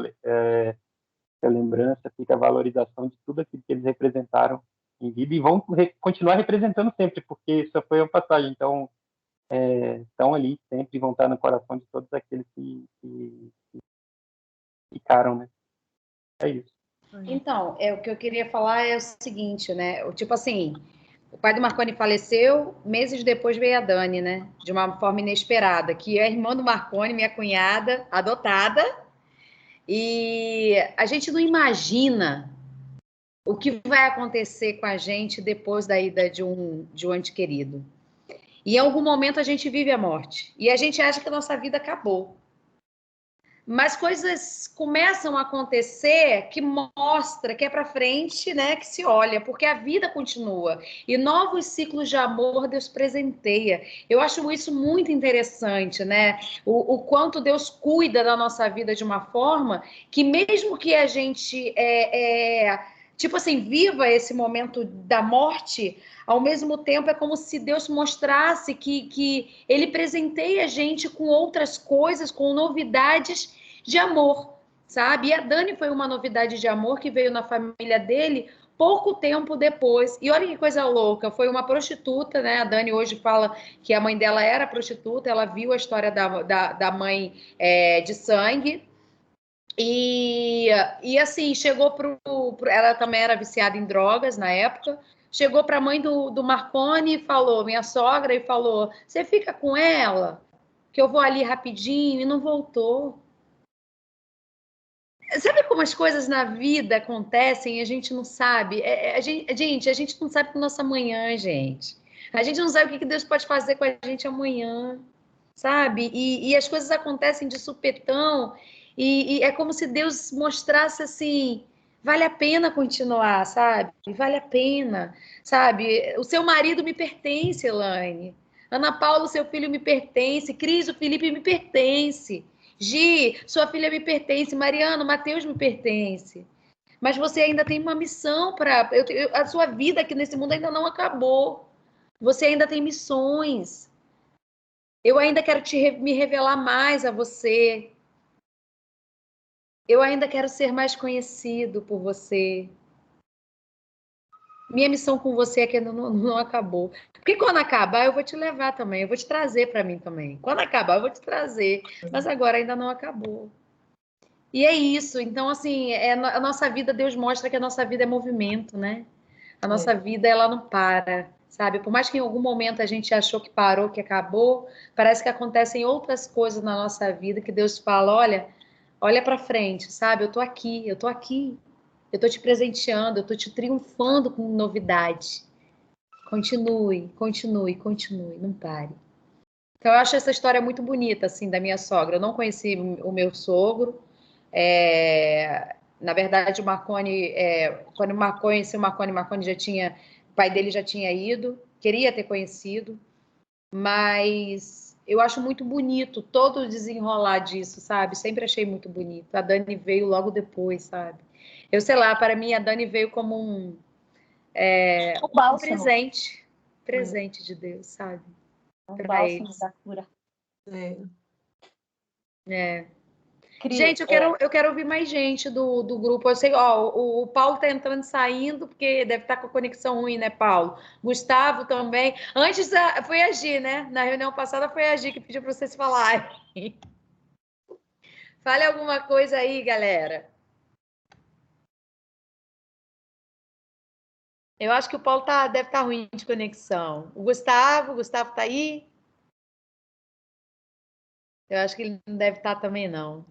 a valorização de tudo aquilo que eles representaram em vida e vão continuar representando sempre, porque isso foi uma passagem. Então, estão ali sempre, vão estar no coração de todos aqueles que ficaram, né? É isso. Então, o que eu queria falar é o seguinte, né? Tipo assim, o pai do Marconi faleceu, meses depois veio a Dani, né? De uma forma inesperada, que é a irmã do Marconi, minha cunhada, adotada, e a gente não imagina o que vai acontecer com a gente depois da ida de um ente querido. E em algum momento a gente vive a morte, e a gente acha que a nossa vida acabou. Mas coisas começam a acontecer que mostra que é para frente, né, que se olha, porque a vida continua e novos ciclos de amor Deus presenteia. Eu acho isso muito interessante, né? O quanto Deus cuida da nossa vida de uma forma que mesmo que a gente tipo assim, viva esse momento da morte, ao mesmo tempo é como se Deus mostrasse que Ele presenteia a gente com outras coisas, com novidades de amor, sabe? E a Dani foi uma novidade de amor que veio na família dele pouco tempo depois. E olha que coisa louca, foi uma prostituta, né? A Dani hoje fala que a mãe dela era prostituta, ela viu a história da mãe de sangue. E assim, chegou ela também era viciada em drogas na época, chegou para a mãe do Marconi e falou, minha sogra, e falou, você fica com ela? Que eu vou ali rapidinho, e não voltou. Sabe como as coisas na vida acontecem e a gente não sabe? A gente não sabe com nosso amanhã, gente. A gente não sabe o que Deus pode fazer com a gente amanhã, sabe? E as coisas acontecem de supetão e é como se Deus mostrasse assim, vale a pena continuar, sabe? Vale a pena, sabe? O seu marido me pertence, Elaine. Ana Paula, seu filho me pertence. Cris, o Felipe me pertence. Gi, sua filha me pertence. Mariano, Mateus me pertence. Mas você ainda tem uma missão para... A sua vida aqui nesse mundo ainda não acabou. Você ainda tem missões. Eu ainda quero me revelar mais a você. Eu ainda quero ser mais conhecido por você. Minha missão com você é que não acabou. Porque quando acabar, eu vou te levar também, eu vou te trazer para mim também. Quando acabar, eu vou te trazer. Mas agora ainda não acabou. E é isso. Então, assim, a nossa vida, Deus mostra que a nossa vida é movimento, né? A nossa vida, ela não para, sabe? Por mais que em algum momento a gente achou que parou, que acabou, parece que acontecem outras coisas na nossa vida que Deus fala, olha para frente, sabe? Eu tô aqui, eu tô aqui. Eu tô te presenteando, eu tô te triunfando com novidade. Continue, continue, continue, não pare. Então, eu acho essa história muito bonita, assim, da minha sogra. Eu não conheci o meu sogro. Na verdade, o Marconi, quando conheci o Marconi já tinha, o pai dele já tinha ido, queria ter conhecido, mas eu acho muito bonito todo o desenrolar disso, sabe? Sempre achei muito bonito. A Dani veio logo depois, sabe? Eu sei lá, para mim a Dani veio como um bálsamo. presente de Deus, sabe? Um Para bálsamo eles. da cura. Gente, eu quero ouvir mais gente do grupo. Eu sei, o Paulo tá entrando e saindo, porque deve estar com a conexão ruim, né, Paulo? Gustavo também. Antes foi a Gi, né? Na reunião passada foi a Gi que pediu para vocês falarem. Fale alguma coisa aí, galera. Eu acho que o Paulo deve estar ruim de conexão. O Gustavo tá aí? Eu acho que ele não deve estar também, não.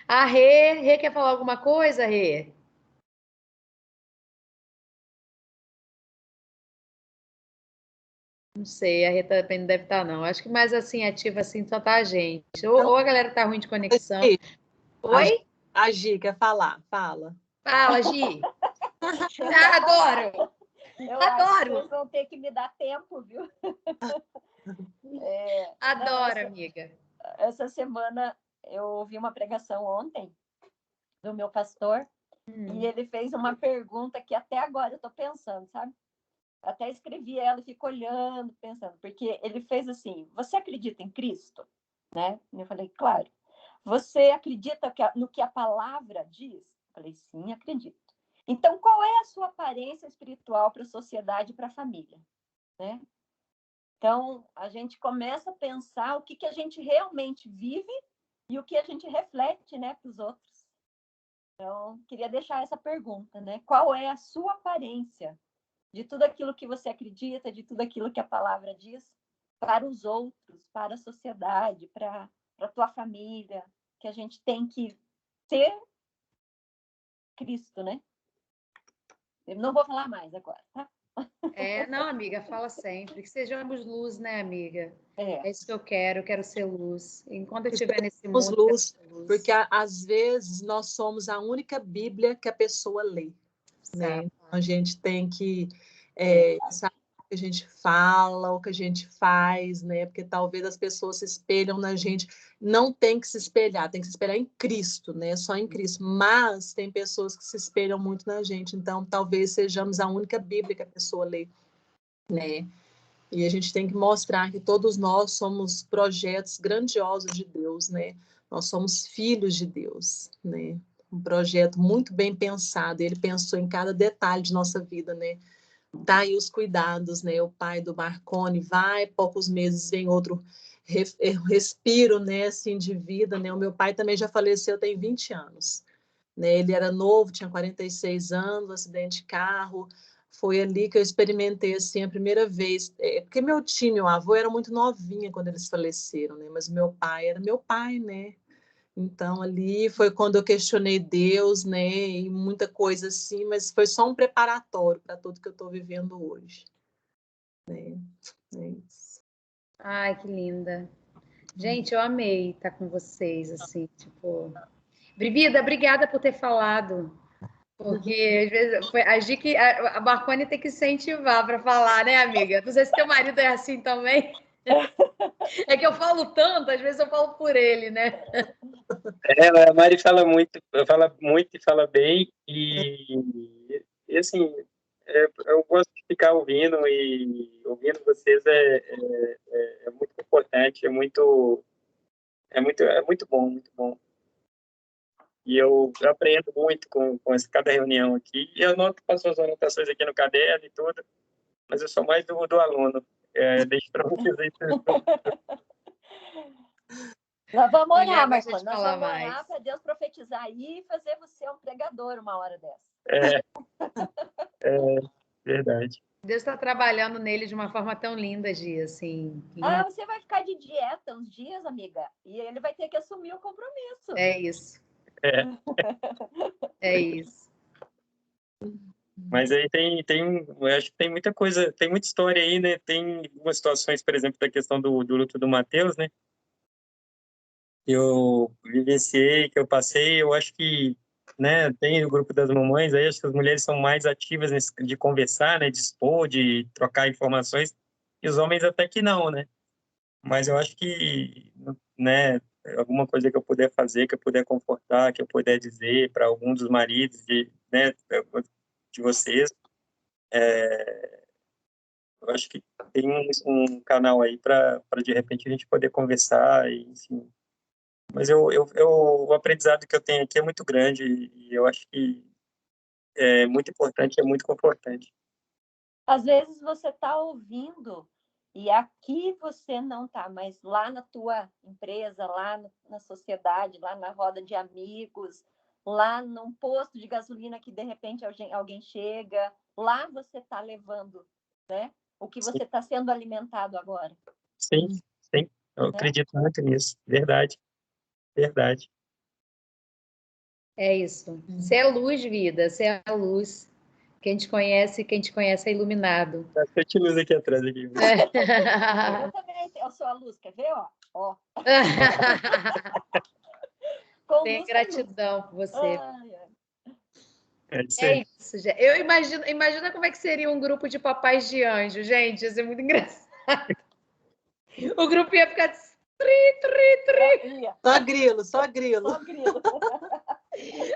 A Rê quer falar alguma coisa, Rê? Não sei, a Rê também não deve estar, não. Acho que mais assim, ativa assim, só tá a gente. Ou a galera tá ruim de conexão. Oi? A Gi quer falar, fala. Fala, Gi. Adoro! Eu Adoro! acho que vocês vão ter que me dar tempo, viu? Adoro, amiga. Essa semana eu ouvi uma pregação ontem do meu pastor e ele fez uma pergunta que até agora eu estou pensando, sabe? Até escrevi ela e fico olhando, pensando, porque ele fez assim: você acredita em Cristo? Né? E eu falei, claro. Você acredita no que a palavra diz? Eu falei, sim, acredito. Então, qual é a sua aparência espiritual para a sociedade e para a família? Né? Então, a gente começa a pensar o que a gente realmente vive e o que a gente reflete, né, para os outros. Então, queria deixar essa pergunta, né? Qual é a sua aparência de tudo aquilo que você acredita, de tudo aquilo que a palavra diz para os outros, para a sociedade, para a tua família, que a gente tem que ser Cristo, né? Eu não vou falar mais agora, tá? Não, amiga, fala sempre. Que sejamos luz, né, amiga? É isso que eu quero ser luz. Enquanto eu estiver nesse Somos mundo, luz, eu quero ser luz. porque às vezes nós somos a única Bíblia que a pessoa lê, né? A gente tem que saber o que a gente fala, o que a gente faz, né? Porque talvez as pessoas se espelham na gente. Não tem que se espelhar, tem que se espelhar em Cristo, né? Só em Cristo. Mas tem pessoas que se espelham muito na gente, então talvez sejamos a única Bíblia que a pessoa lê, né? E a gente tem que mostrar que todos nós somos projetos grandiosos de Deus, né? Nós somos filhos de Deus, né? Um projeto muito bem pensado. Ele pensou em cada detalhe de nossa vida, né? Tá aí os cuidados, né? O pai do Marconi vai, poucos meses vem outro respiro, né? Assim, de vida, né? O meu pai também já faleceu tem 20 anos, né? Ele era novo, tinha 46 anos, acidente de carro. Foi ali que eu experimentei assim a primeira vez, porque meu tio, meu avô era muito novinha quando eles faleceram, né? Mas meu pai era meu pai, né? Então ali foi quando eu questionei Deus, né? E muita coisa assim, mas foi só um preparatório para tudo que eu estou vivendo hoje, né? É isso. Ai, que linda. Gente, eu amei estar com vocês, assim, tipo... Brivida, obrigada por ter falado. Porque às vezes foi a Gi a Marconi tem que incentivar para falar, né, amiga? Não sei se teu marido é assim também. É que eu falo tanto, às vezes eu falo por ele, né? A Mari fala muito e fala bem, e assim, eu gosto de ficar ouvindo, e ouvindo vocês é muito importante, é muito bom, muito bom. E eu aprendo muito com cada reunião aqui. E eu anoto, faço as anotações aqui no caderno e tudo, mas eu sou mais do aluno. Deixo para vocês aí. Nós vamos Mulher orar, gosta Marcos. de Nós falar vamos mais. orar para Deus profetizar aí e fazer você um pregador uma hora dessa. Verdade. Deus está trabalhando nele de uma forma tão linda, Gi, assim. Ah, você vai ficar de dieta uns dias, amiga, e ele vai ter que assumir o compromisso. É isso. É. É isso. Mas aí eu acho que tem muita coisa, tem muita história aí, né? Tem algumas situações, por exemplo, da questão do luto do Mateus, né? Eu vivenciei, que eu passei, eu acho que, né, tem o grupo das mamães, aí acho que as mulheres são mais ativas de conversar, né, de expor, de trocar informações, e os homens até que não, né? Mas eu acho que, né, alguma coisa que eu puder fazer, que eu puder confortar, que eu puder dizer para algum dos maridos né, de vocês, eu acho que tem um canal aí para de repente a gente poder conversar e, enfim. Mas o aprendizado que eu tenho aqui é muito grande e eu acho que é muito importante, é muito confortante. Às vezes você está ouvindo e aqui você não está, mas lá na tua empresa, lá na sociedade, lá na roda de amigos, lá num posto de gasolina que de repente alguém chega, lá você está levando, né? O que você está sendo alimentado agora. Sim, sim. Eu acredito muito nisso. Verdade. Verdade. É isso. Você é luz, vida. Você é a luz. Quem te conhece é iluminado. Tá bastante luz aqui atrás. Aqui. Eu também, eu sou a luz, quer ver? Ó. Tenho gratidão por você. É isso, gente. Eu imagina como é que seria um grupo de papais de anjo, gente. Ia ser muito engraçado. O grupo ia ficar tri. Só grilo.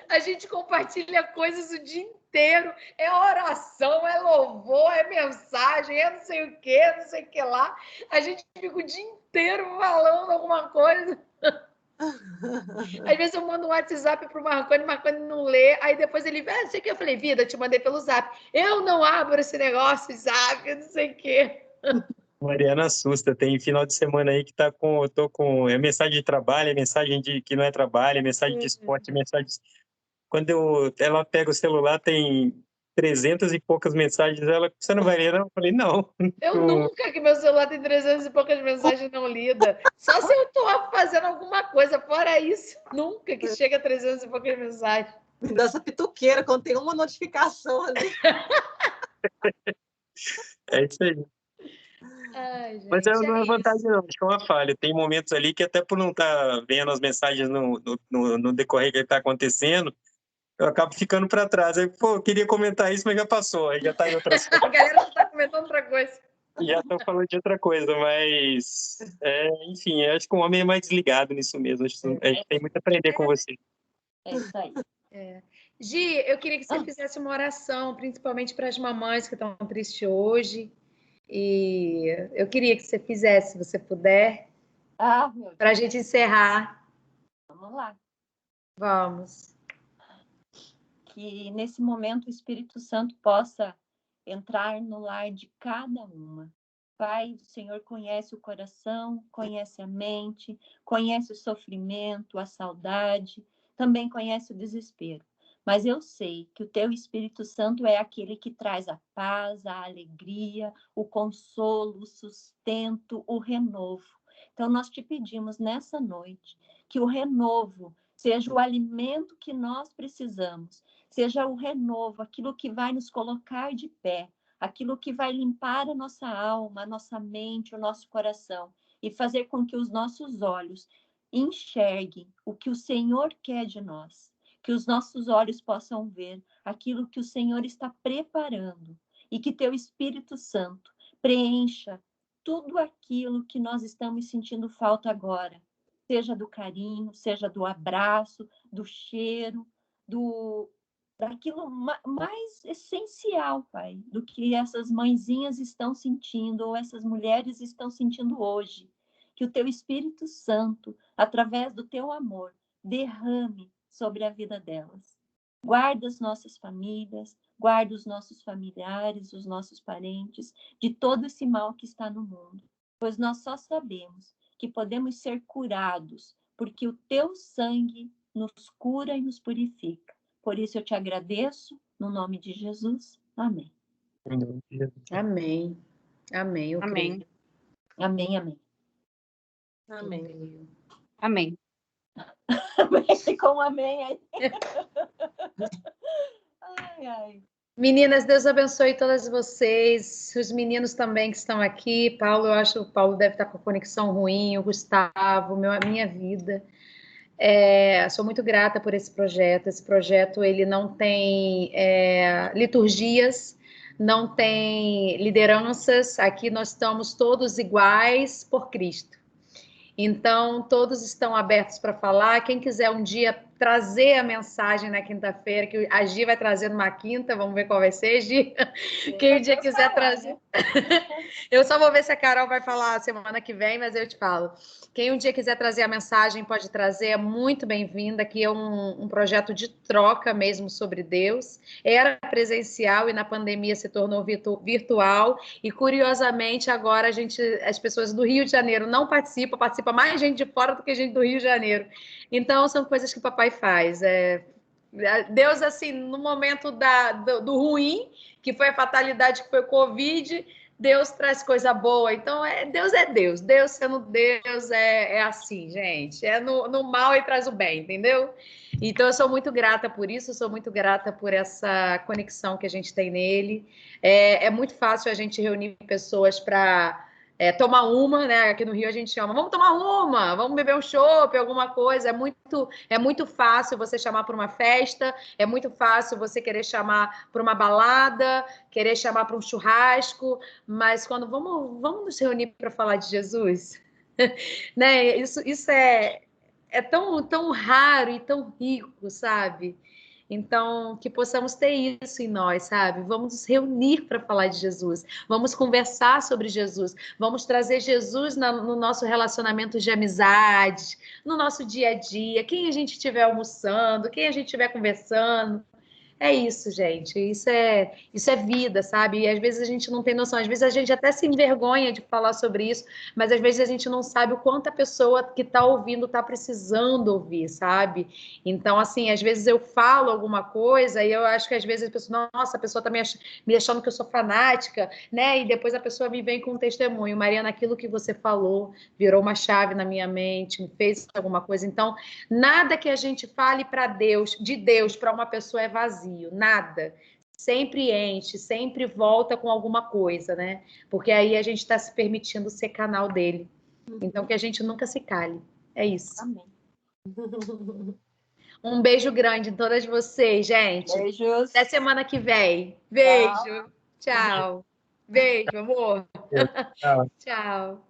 A gente compartilha coisas o dia inteiro. É oração, é louvor, é mensagem, é não sei o que lá. A gente fica o dia inteiro falando alguma coisa. Às vezes eu mando um WhatsApp pro Marconi não lê, aí depois ele vê, sei o que, eu falei, vida, eu te mandei pelo Zap. Eu não abro esse negócio, Zap, eu não sei o que. Mariana assusta, tem final de semana aí que eu tô com mensagem de trabalho, mensagem que não é trabalho, mensagem de esporte, mensagem... Quando ela pega o celular, tem 300 e poucas mensagens, você não vai ler, não? Eu falei, não. Eu nunca, que meu celular tem 300 e poucas mensagens não lidas. Só se eu tô fazendo alguma coisa, fora isso, nunca que chega a 300 e poucas mensagens. Me dá essa pituqueira quando tem uma notificação ali. É isso aí. Ai, gente, mas não é vantagem, não. Acho que é uma falha. Tem momentos ali que até por não estar vendo as mensagens no decorrer que está acontecendo, eu acabo ficando para trás. Aí, eu queria comentar isso, mas já passou. Aí já está em outras coisas. A galera já está comentando outra coisa. Já estou falando de outra coisa, mas... enfim, acho que o homem é mais desligado nisso mesmo. A gente tem muito a aprender com você. É isso aí. Gi, eu queria que você fizesse uma oração, principalmente para as mamães que estão tristes hoje. E eu queria que você fizesse, se você puder, para a gente encerrar. Vamos lá. Vamos. Que nesse momento o Espírito Santo possa entrar no lar de cada uma. Pai, o Senhor conhece o coração, conhece a mente, conhece o sofrimento, a saudade, também conhece o desespero. Mas eu sei que o teu Espírito Santo é aquele que traz a paz, a alegria, o consolo, o sustento, o renovo. Então, nós te pedimos nessa noite que o renovo seja o alimento que nós precisamos, seja o renovo, aquilo que vai nos colocar de pé, aquilo que vai limpar a nossa alma, a nossa mente, o nosso coração e fazer com que os nossos olhos enxerguem o que o Senhor quer de nós, que os nossos olhos possam ver aquilo que o Senhor está preparando e que teu Espírito Santo preencha tudo aquilo que nós estamos sentindo falta agora, seja do carinho, seja do abraço, do cheiro, daquilo mais essencial, Pai, do que essas mãezinhas estão sentindo ou essas mulheres estão sentindo hoje. Que o teu Espírito Santo, através do teu amor, derrame sobre a vida delas. Guarda as nossas famílias, guarda os nossos familiares, os nossos parentes, de todo esse mal que está no mundo. Pois nós só sabemos que podemos ser curados, porque o teu sangue nos cura e nos purifica. Por isso eu te agradeço, no nome de Jesus. Amém. Amém. Amém. Eu Amém. creio. Amém, amém. Amém. Amém. Ficou um amém aí. Ai, ai. Meninas, Deus abençoe todas vocês, os meninos também que estão aqui. Paulo, eu acho que o Paulo deve estar com a conexão ruim, o Gustavo, minha vida. Sou muito grata por esse projeto. Esse projeto, ele não tem liturgias, não tem lideranças. Aqui nós estamos todos iguais por Cristo. Então, todos estão abertos para falar. Quem quiser um dia trazer a mensagem na quinta-feira, que a Gi vai trazer numa quinta, vamos ver qual vai ser, Gi. Quem um dia quiser trazer. Eu só vou ver se a Carol vai falar semana que vem, mas eu te falo. Quem um dia quiser trazer a mensagem, pode trazer, é muito bem-vinda. Aqui é um projeto de troca mesmo sobre Deus. Era presencial e na pandemia se tornou virtual. E, curiosamente, agora as pessoas do Rio de Janeiro não participa mais gente de fora do que gente do Rio de Janeiro. Então, são coisas que o papai faz. Deus, assim, no momento do ruim, que foi a fatalidade, que foi o Covid, Deus traz coisa boa. Então, Deus é Deus. Deus sendo Deus é assim, gente. No mal e traz o bem, entendeu? Então, eu sou muito grata por isso, sou muito grata por essa conexão que a gente tem nele. É muito fácil a gente reunir pessoas para tomar uma, né? Aqui no Rio a gente chama, vamos tomar uma, vamos beber um chopp, alguma coisa. É muito fácil você chamar para uma festa, é muito fácil você querer chamar para uma balada, querer chamar para um churrasco, mas quando vamos nos reunir para falar de Jesus, né? Isso é tão raro e tão rico, sabe? Então, que possamos ter isso em nós, sabe? Vamos nos reunir para falar de Jesus, vamos conversar sobre Jesus, vamos trazer Jesus no nosso relacionamento de amizade, no nosso dia a dia, quem a gente estiver almoçando, quem a gente estiver conversando. É isso, gente. Isso é vida, sabe? E às vezes a gente não tem noção. Às vezes a gente até se envergonha de falar sobre isso, mas às vezes a gente não sabe o quanto a pessoa que está ouvindo está precisando ouvir, sabe? Então, assim, às vezes eu falo alguma coisa e eu acho que às vezes a pessoa, nossa, a pessoa está me achando que eu sou fanática, né? E depois a pessoa me vem com um testemunho. Mariana, aquilo que você falou virou uma chave na minha mente, me fez alguma coisa. Então, nada que a gente fale para Deus, de Deus para uma pessoa é vazio. Nada, sempre enche, sempre volta com alguma coisa, né? Porque aí a gente está se permitindo ser canal dele. Então que a gente nunca se cale. É isso. Amém. Um beijo grande em todas vocês, gente. Beijos. Até semana que vem. Beijo. Tchau. Beijo, amor. Tchau. Tchau.